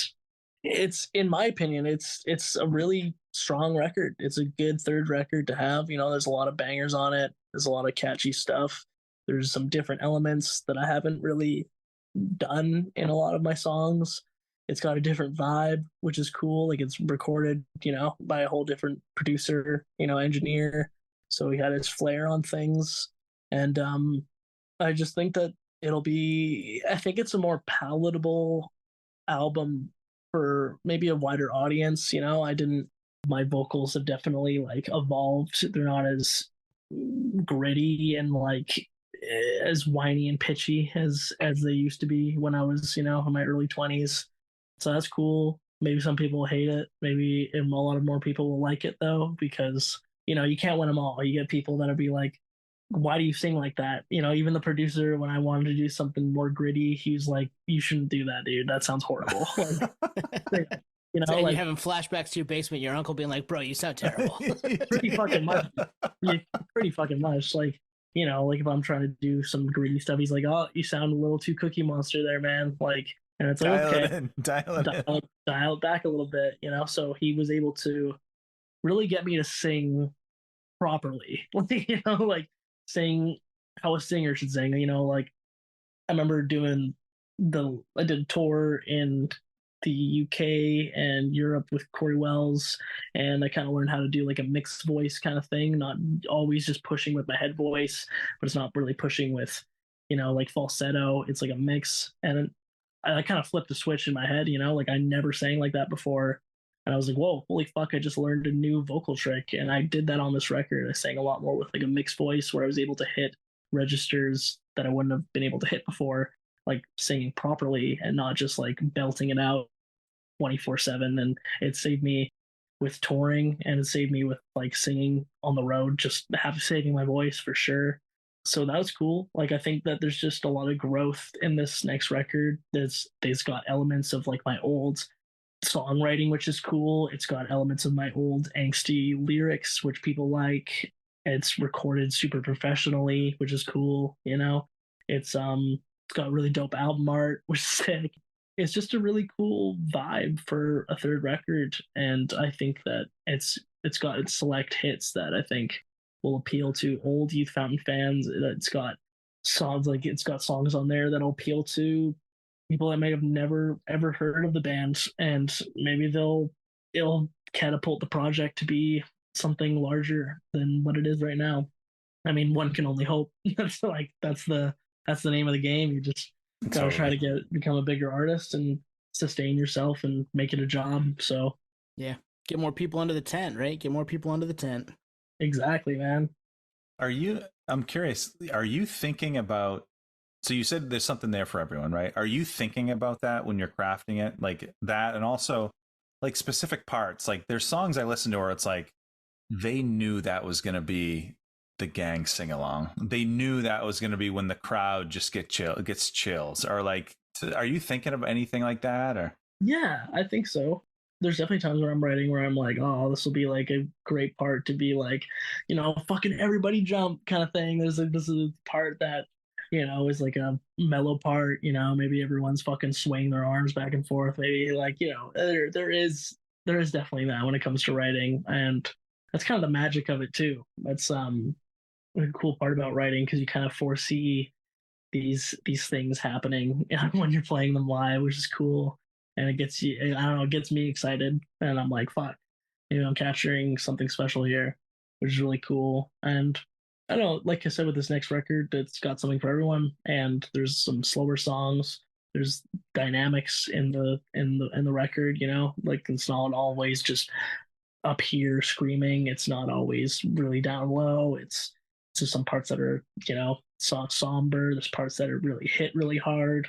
it's, in my opinion, it's a really strong record. It's a good third record to have. You know, there's a lot of bangers on it. There's a lot of catchy stuff. There's some different elements that I haven't really done in a lot of my songs. It's got a different vibe, which is cool. Like, it's recorded, you know, by a whole different producer, you know, engineer. So he had his flair on things. And I just think that I think it's a more palatable album for maybe a wider audience. You know, my vocals have definitely like evolved. They're not as gritty and like as whiny and pitchy as they used to be when I was, you know, in my early 20s. So that's cool. Maybe some people hate it. Maybe a lot of more people will like it though, because, you know, you can't win them all. You get people that'll be like, why do you sing like that? You know, even the producer, when I wanted to do something more gritty, he's like, you shouldn't do that, dude. That sounds horrible. Like, you know, and like, you're having flashbacks to your basement, your uncle being like, bro, you sound terrible. pretty fucking much. Pretty fucking much. Like, you know, like if I'm trying to do some gritty stuff, he's like, oh, you sound a little too Cookie Monster there, man. Like, and it's like, dial it back a little bit, you know? So he was able to really get me to sing properly. You know, like sing how a singer should sing. You know, like I remember I did a tour in the UK and Europe with Corey Wells, and I kind of learned how to do like a mixed voice kind of thing, not always just pushing with my head voice, but it's not really pushing with, you know, like falsetto. It's like a mix. And I kind of flipped the switch in my head, you know, like I never sang like that before. And I was like, whoa, holy fuck, I just learned a new vocal trick. And I did that on this record. I sang a lot more with like a mixed voice where I was able to hit registers that I wouldn't have been able to hit before, like singing properly and not just like belting it out 24/7. And it saved me with touring, and it saved me with like singing on the road, just saving my voice for sure. So that was cool. Like, I think that there's just a lot of growth in this next record. It's got elements of like my old songwriting, which is cool. It's got elements of my old angsty lyrics, which people like. It's recorded super professionally, which is cool. You know, it's got really dope album art, which is sick. It's just a really cool vibe for a third record, and I think that it's got its select hits that I think will appeal to old Youth Fountain fans. It's got songs on there that'll appeal to people that may have never ever heard of the band, and maybe it'll catapult the project to be something larger than what it is right now. I mean, one can only hope. That's the name of the game. You just gotta try to become a bigger artist and sustain yourself and make it a job. So yeah, get more people under the tent, right? Get more people under the tent. Exactly, man. I'm curious, are you thinking about, so you said there's something there for everyone, right? Are you thinking about that when you're crafting it? Like that, and also like specific parts, like there's songs I listen to where it's like, they knew that was going to be the gang sing along. They knew that was going to be when the crowd just gets chills, or like, are you thinking of anything like that? Or yeah, I think so. There's definitely times where I'm writing where I'm like, oh, this will be like a great part to be like, you know, fucking everybody jump kind of thing. This is a part that, you know, is like a mellow part, you know, maybe everyone's fucking swaying their arms back and forth. Maybe like, you know, there is definitely that when it comes to writing, and that's kind of the magic of it too. That's a cool part about writing, because you kind of foresee these things happening when you're playing them live, which is cool. And it gets you, I don't know, it gets me excited. And I'm like, fuck, I'm capturing something special here, which is really cool. And I don't know, like I said, with this next record, it's got something for everyone, and there's some slower songs. There's dynamics in the record, like it's not always just up here screaming. It's not always really down low. It's just some parts that are, somber. There's parts that are really hit really hard,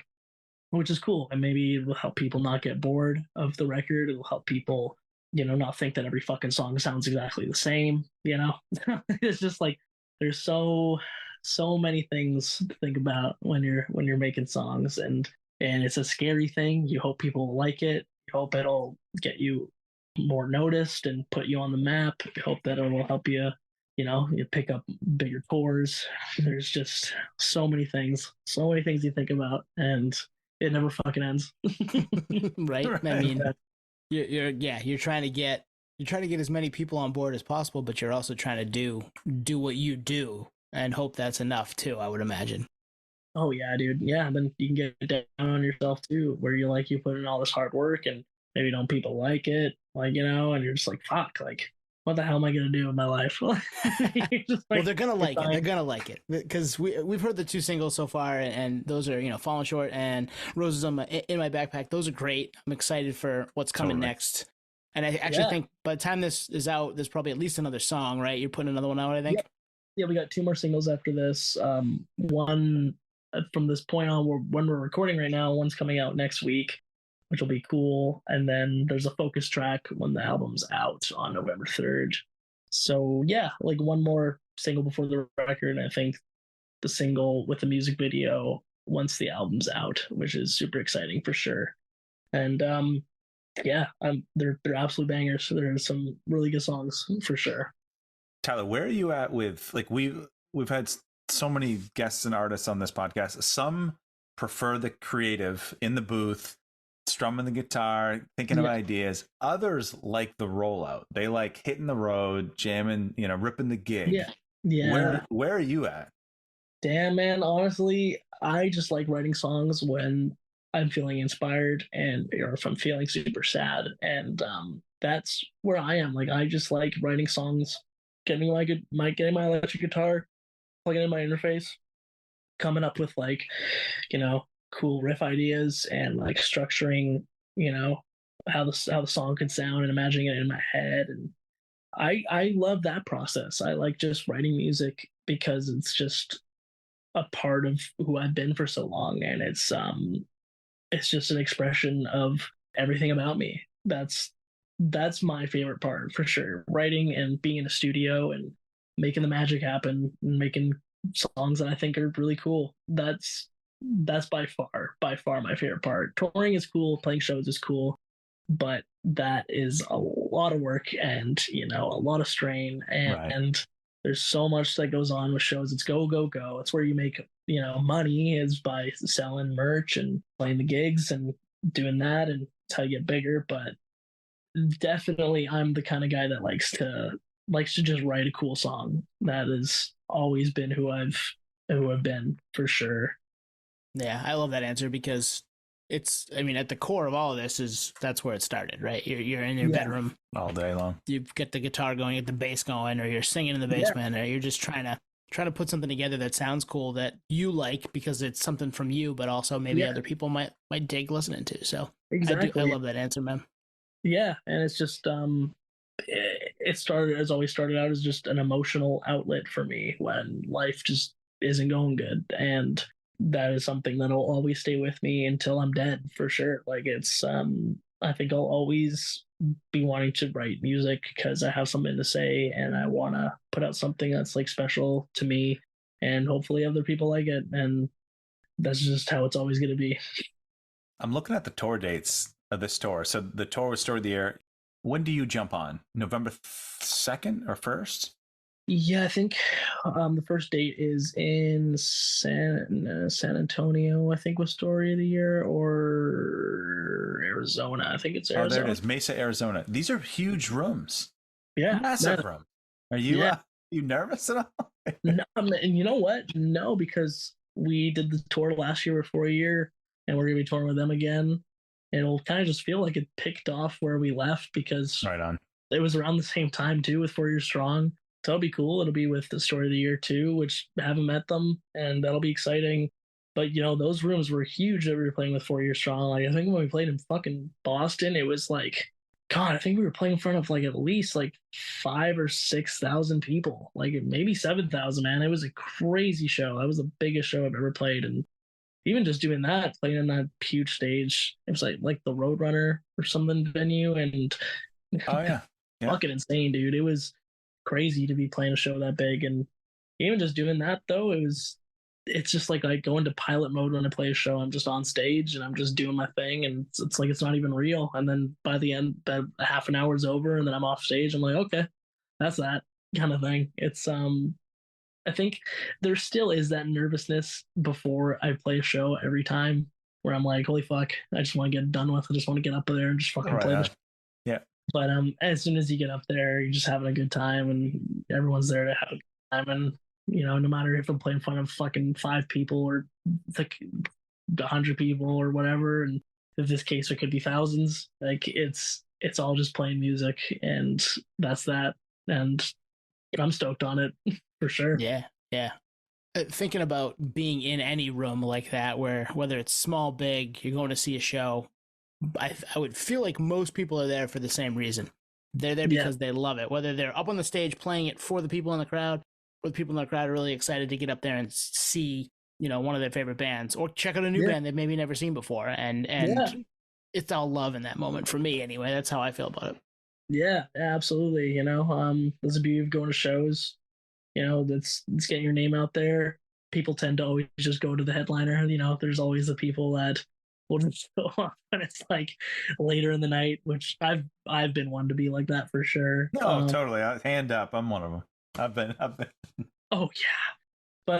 which is cool. And maybe it will help people not get bored of the record. It will help people, not think that every fucking song sounds exactly the same. It's just like there's so many things to think about when you're making songs, and it's a scary thing. You hope people will like it. You hope it'll get you more noticed and put you on the map. You hope that it will help you, you pick up bigger tours. There's just so many things you think about, and it never fucking ends. Right? I mean, you're trying to get as many people on board as possible, but you're also trying to do what you do and hope that's enough too, I would imagine. Oh yeah, dude. Yeah, then you can get down on yourself too, where you put in all this hard work and maybe don't people like it, and you're just like, fuck, like what the hell am I gonna do in my life? Well, they're gonna like it. They're gonna like it because we've heard the 2 singles so far, and those are Falling Short and Roses in My Backpack. Those are great. I'm excited for what's coming next. And I actually think by the time this is out, there's probably at least another song, right? You're putting another one out, I think. Yeah, we got 2 more singles after this. One from this point on, when we're recording right now, one's coming out next week, which will be cool. And then there's a focus track when the album's out on November 3rd. So yeah, like one more single before the record. And I think the single with the music video once the album's out, which is super exciting for sure. And they're absolute bangers. So there's some really good songs for sure. Tyler, where are you at with, like, we've had so many guests and artists on this podcast. Some prefer the creative in the booth, strumming the guitar, thinking of ideas. Others like the rollout. They like hitting the road, jamming, ripping the gig. Yeah. Where are you at? Damn, man. Honestly, I just like writing songs when I'm feeling inspired or if I'm feeling super sad. And that's where I am. Like, I just like writing songs, getting my electric guitar, plugging in my interface, coming up with cool riff ideas and like structuring, how the song could sound and imagining it in my head. And I love that process. I like just writing music because it's just a part of who I've been for so long, and it's just an expression of everything about me. That's my favorite part for sure. Writing and being in a studio and making the magic happen and making songs that I think are really cool. That's by far my favorite part. Touring is cool, playing shows is cool, but that is a lot of work and a lot of strain, and there's so much that goes on with shows. It's go go go. It's where you make money, is by selling merch and playing the gigs and doing that, and it's how you get bigger. But definitely I'm the kind of guy that likes to just write a cool song. That has always been who I've been for sure. Yeah, I love that answer because at the core of all of this that's where it started, right? You're in your bedroom all day long. You get the guitar going, get the bass going, or you're singing in the basement, or you're just trying to put something together that sounds cool, that you like because it's something from you, but also maybe other people might dig listening to. So exactly. I love that answer, man. Yeah, and it's just it always started out as just an emotional outlet for me when life just isn't going good, and that is something that'll always stay with me until I'm dead for sure. Like it's I think I'll always be wanting to write music because I have something to say and I want to put out something that's like special to me, and hopefully other people like it, and that's just how it's always going to be. I'm looking at the tour dates of this tour. So the tour was Story of the Year. When do you jump on? November 2nd or 1st? Yeah, I think the first date is in San Antonio, I think, was Story of the Year, or Arizona. I think it's Arizona. Oh, there it is, Mesa, Arizona. These are huge rooms. Yeah, massive room. Are you you nervous at all? No, and you know what? No, because we did the tour last year before a year, and we're gonna be touring with them again. And it'll kind of just feel like it picked off where we left because right on. It was around the same time too with 4 Years Strong. that'll be cool. It'll be with the Story of the Year too, which I haven't met them, and that'll be exciting. But those rooms were huge that we were playing with 4 Year Strong. Like, I think when we played in fucking Boston, it was like, God, I think we were playing in front of like at least like 5,000 or 6,000 people, like maybe 7,000. Man, it was a crazy show. That was the biggest show I've ever played, and even just doing that, playing in that huge stage, it was like the Roadrunner or something venue, and Oh yeah, yeah. fucking insane, dude. It was crazy to be playing a show that big, and even just doing that though, it's just like going to pilot mode when I play a show. I'm just on stage and I'm just doing my thing, and it's like it's not even real. And then by the end, that half an hour's over, and then I'm off stage. I'm like, okay, that's that kind of thing. It's I think there still is that nervousness before I play a show every time, where I'm like, holy fuck, I just want to get done with. I just want to get up there and just fucking play the show. Yeah. But as soon as you get up there, you're just having a good time, and everyone's there to have a good time. And no matter if I'm playing in front of fucking 5 people or like 100 people or whatever, and in this case it could be thousands, like it's all just playing music, and that's that. And I'm stoked on it for sure. Yeah. Thinking about being in any room like that, where whether it's small, big, you're going to see a show, I would feel like most people are there for the same reason. They're there because they love it. Whether they're up on the stage playing it for the people in the crowd, or the people in the crowd are really excited to get up there and see, one of their favorite bands, or check out a new band they've maybe never seen before. And it's all love in that moment for me anyway. That's how I feel about it. Yeah, absolutely. There's the beauty of going to shows. That's getting your name out there. People tend to always just go to the headliner. There's always the people that will just show up when it's like later in the night, which I've been one to be like that for sure. No, totally. Hand up. I'm one of them. I've been. Oh yeah. But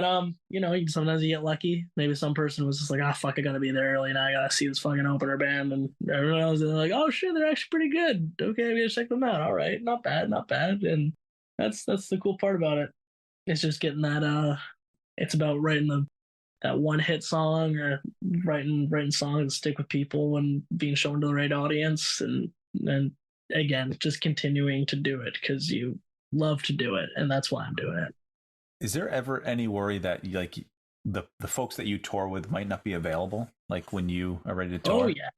sometimes you get lucky. Maybe some person was just like, fuck, I gotta be there early now. I gotta see this fucking opener band, and everyone else is like, oh shit, they're actually pretty good. Okay, we gotta check them out. All right, not bad. And that's the cool part about it. It's just getting that. It's about writing that one hit song, or writing songs that stick with people and being shown to the right audience, and again, just continuing to do it because you love to do it, and that's why I'm doing it. Is there ever any worry that like the folks that you tour with might not be available, like when you are ready to tour? Oh yeah,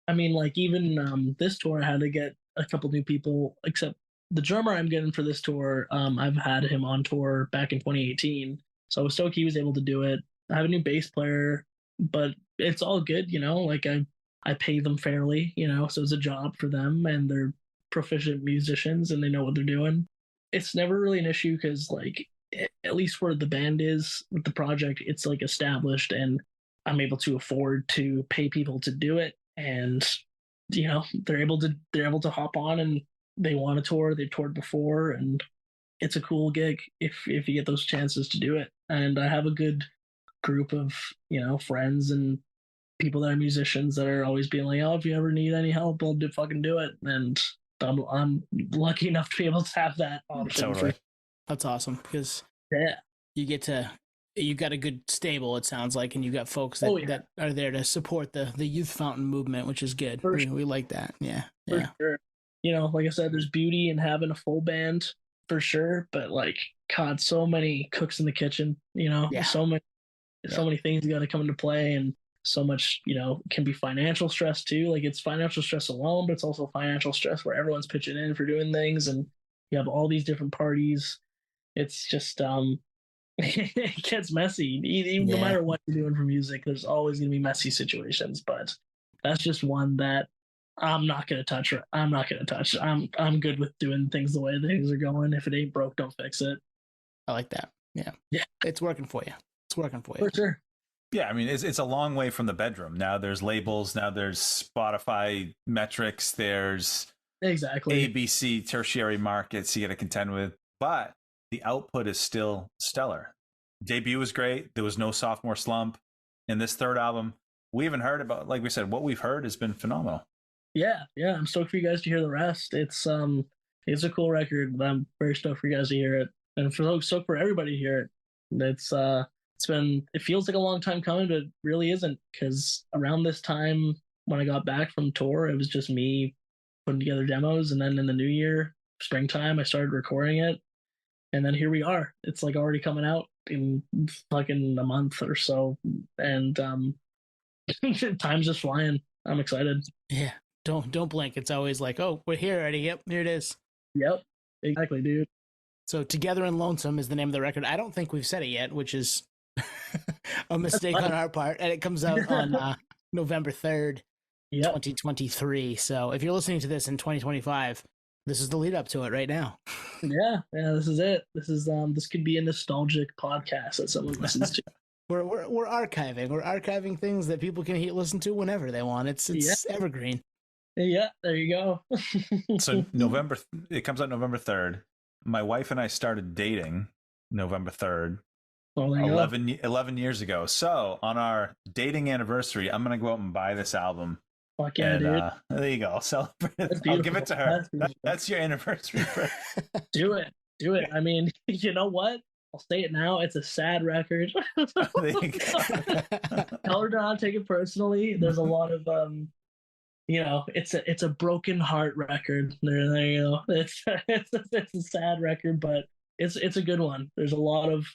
I mean, like even this tour, I had to get a couple new people. Except the drummer I'm getting for this tour, I've had him on tour back in 2018, so I was stoked he was able to do it. I have a new bass player, but it's all good, Like I pay them fairly, so it's a job for them, and they're proficient musicians and they know what they're doing. It's never really an issue because like, at least where the band is with the project, it's like established, and I'm able to afford to pay people to do it, and they're able to hop on, and they want to tour. They've toured before, and it's a cool gig if you get those chances to do it. And I have a good group of friends and people that are musicians that are always being like, oh, if you ever need any help, I'll fucking do it. And I'm lucky enough to be able to have that option. Totally. That's awesome because you've got a good stable, it sounds like, and you've got folks that are there to support the youth fountain movement, which is good. We like that. Yeah. For sure. Like I said, there's beauty in having a full band for sure, but like, God, so many cooks in the kitchen, so many things got to come into play, and so much, can be financial stress too. Like it's financial stress alone, but it's also financial stress where everyone's pitching in for doing things, and you have all these different parties. It's just it gets messy. No matter what you're doing for music, there's always gonna be messy situations. But that's just one that I'm not gonna touch. I'm good with doing things the way things are going. If it ain't broke, don't fix it. I like that. Yeah. It's working for you. For sure. Yeah, I mean, it's a long way from the bedroom. Now there's labels. Now there's Spotify metrics. There's exactly ABC tertiary markets you got to contend with. But the output is still stellar. Debut was great. There was no sophomore slump. And this third album, we haven't heard about, like we said, what we've heard has been phenomenal. Yeah. I'm stoked for you guys to hear the rest. It's a cool record, but I'm very stoked for you guys to hear it. And stoked for everybody to hear it. It feels like a long time coming, but it really isn't, because around this time when I got back from tour, it was just me putting together demos. And then in the new year, springtime, I started recording it. And then here we are. It's like already coming out in fucking a month or so, and time's just flying. I'm excited. Yeah. Don't blink. It's always like, oh, we're here already. Yep, here it is. Yep, exactly, dude. So Together in Lonesome is the name of the record. I don't think we've said it yet, which is a mistake on our part. And it comes out on November 3rd, 2023. So if you're listening to this in 2025, this is the lead up to it right now. Yeah, this is it. This could be a nostalgic podcast that someone listens to. We're archiving. We're archiving things that people can listen to whenever they want. It's evergreen. Yeah, there you go. So it comes out November 3rd. My wife and I started dating November 3rd, 11 years ago. So on our dating anniversary, I'm going to go out and buy this album. Fuck yeah, dude. There you go. Celebrate it. I'll give it to her. That's your anniversary. Do it. I mean, you know what? I'll say it now. It's a sad record. Tell her to not take it personally. There's a lot of it's a broken heart record. There you go. It's a sad record, but it's a good one. There's a lot of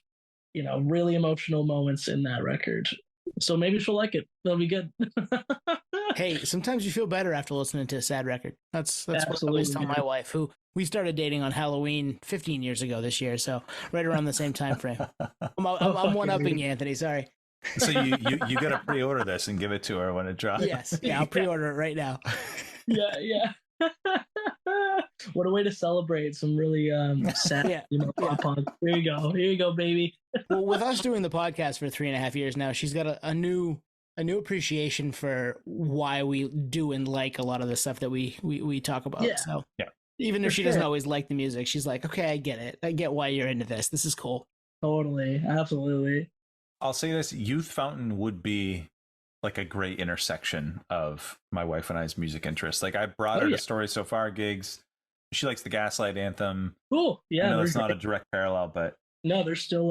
really emotional moments in that record. So maybe she'll like it. That'll be good. Hey, sometimes you feel better after listening to a sad record. That's what I always tell my wife, who we started dating on Halloween 15 years ago this year, so right around the same time frame. I'm one-upping you, Anthony. Sorry. So you got to pre-order this and give it to her when it drops. Yes, yeah, I'll pre-order it right now. Yeah. What a way to celebrate some really sad, pop punk. Here you go, baby. Well, with us doing the podcast for 3.5 years now, she's got a new appreciation for why we do and like a lot of the stuff that we talk about. Yeah. So even if she doesn't always like the music, she's like, okay, I get it. I get why you're into this. This is cool. Totally, absolutely. I'll say this: Youth Fountain would be like a great intersection of my wife and I's music interests. Like I brought her to Stories So Far gigs. She likes the Gaslight Anthem. Cool. Yeah. I know it's not a direct parallel, but no, there's still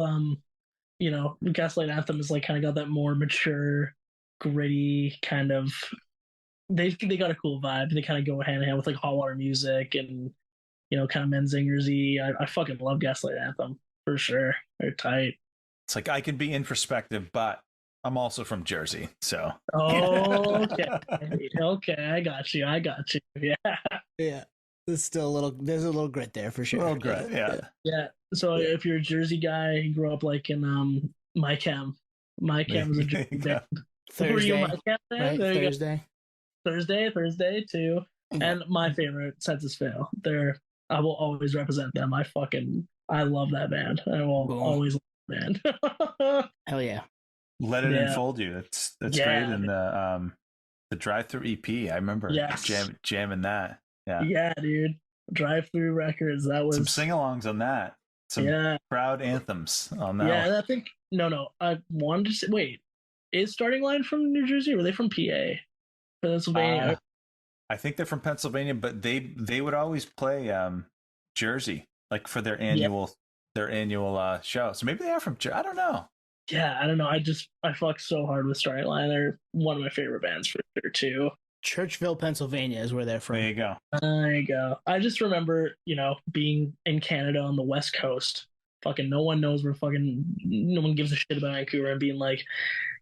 Gaslight Anthem is like kind of got that more mature, gritty kind of. They got a cool vibe. They kind of go hand in hand with like hot water music and kind of Menzingersy. I fucking love Gaslight Anthem for sure. They're tight. It's like I can be introspective, but I'm also from Jersey, so. Oh, okay. I got you. Yeah. There's a little grit there for sure. A little grit, yeah. So if you're a Jersey guy, you grew up like in My Chem. My Chem is a Jersey band. Thursday, were you My Chem right? Thursday too. And my favorite, Census Fail. I will always represent them. I love that band. I will always love that band. Hell yeah. Let It Enfold You. That's great. And the Drive-Thru EP, I remember jamming that. Yeah, dude. Drive-Thru Records. That was some sing-alongs on that. Some crowd anthems on that. Yeah, and I think I wanted to say, wait, is Starting Line from New Jersey or are they from PA? Pennsylvania? I think they're from Pennsylvania, but they would always play Jersey, like for their annual show. So maybe they are from Jersey. I don't know. Yeah, I don't know. I fuck so hard with Starting Line. They're one of my favorite bands for sure too. Churchville, Pennsylvania is where they're from. There you go. I just remember, being in Canada on the West Coast. Fucking no one knows no one gives a shit about Vancouver, and being like,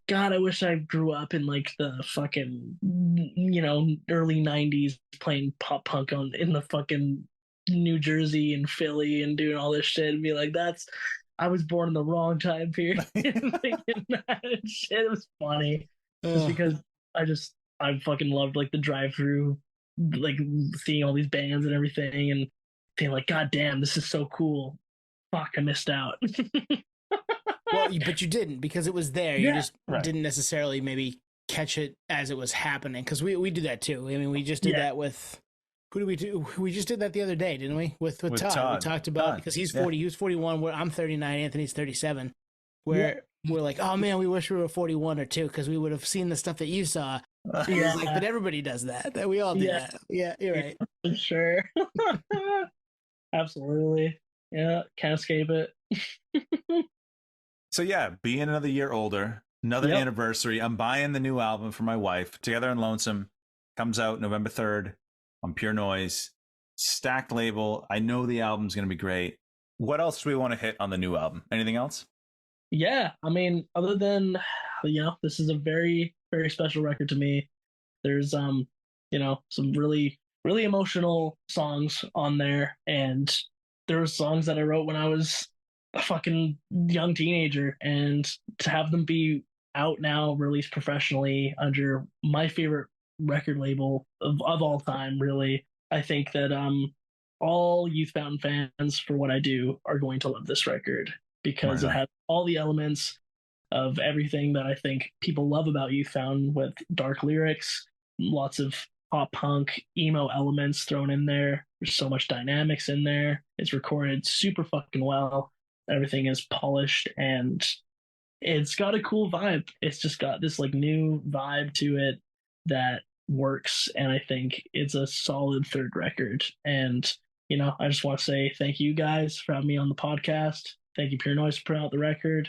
God, I wish I grew up in like the fucking, early 90s playing pop punk in the fucking New Jersey and Philly and doing all this shit, and be like, I was born in the wrong time period. Thinking that shit. It was funny. Just because I fucking loved like the drive-through, like seeing all these bands and everything, and being like, God damn, this is so cool. Fuck, I missed out. Well, but you didn't, because it was there. You just didn't necessarily maybe catch it as it was happening, because we do that too. I mean, we just did that with. Who did we do? We just did that the other day, didn't we? With Todd. We talked about, because he's 40, he was 41. I'm 39. Anthony's 37. Where we're like, oh man, we wish we were 41 or 2, because we would have seen the stuff that you saw. Yeah, like, but everybody does that. We all do that. Yeah, you're right. For sure. Absolutely. Yeah, can't escape it. So being another year older, another anniversary. I'm buying the new album for my wife. Together in Lonesome comes out November 3rd on Pure Noise. Stacked label. I know the album's going to be great. What else do we want to hit on the new album? Anything else? Yeah, I mean, other than this is a very, very special record to me. There's some really, really emotional songs on there, and there were songs that I wrote when I was a fucking young teenager, and to have them be out now, released professionally under my favorite record label of all time, really, I think that all Youth Fountain fans, for what I do, are going to love this record because it has all the elements of everything that I think people love about Youth Fountain, with dark lyrics, lots of pop punk, emo elements thrown in there. There's so much dynamics in there. It's recorded super fucking well. Everything is polished and it's got a cool vibe. It's just got this like new vibe to it that works, and I think it's a solid third record. And I just want to say thank you guys for having me on the podcast. Thank you, Pure Noise, for putting out the record.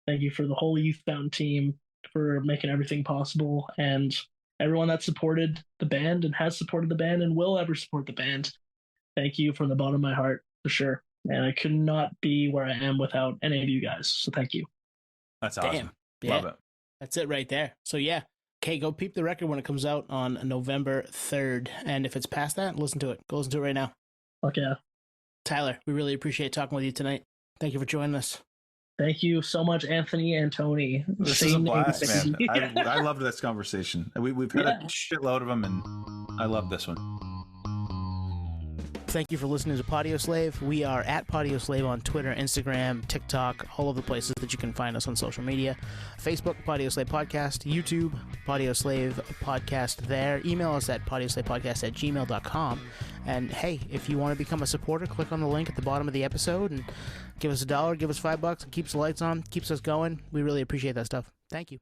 Thank you for the whole Youth Fountain team for making everything possible, and everyone that supported the band and has supported the band and will ever support the band. Thank you from the bottom of my heart, for sure. And I could not be where I am without any of you guys. So thank you. That's awesome. Damn. Yeah. Love it. That's it right there. So yeah. Okay, go peep the record when it comes out on November 3rd. And if it's past that, listen to it. Go listen to it right now. Okay. Tyler, we really appreciate talking with you tonight. Thank you for joining us. Thank you so much, Anthony and Tony. This is a blast, man. I loved this conversation. We've had a shitload of them, and I love this one. Thank you for listening to Podio Slave. We are at Podio Slave on Twitter, Instagram, TikTok, all of the places that you can find us on social media. Facebook, Podio Slave Podcast. YouTube, Podio Slave Podcast there. Email us at podioslavepodcast@gmail.com. And hey, if you want to become a supporter, click on the link at the bottom of the episode and give us $1, give us $5, and keeps the lights on, keeps us going. We really appreciate that stuff. Thank you.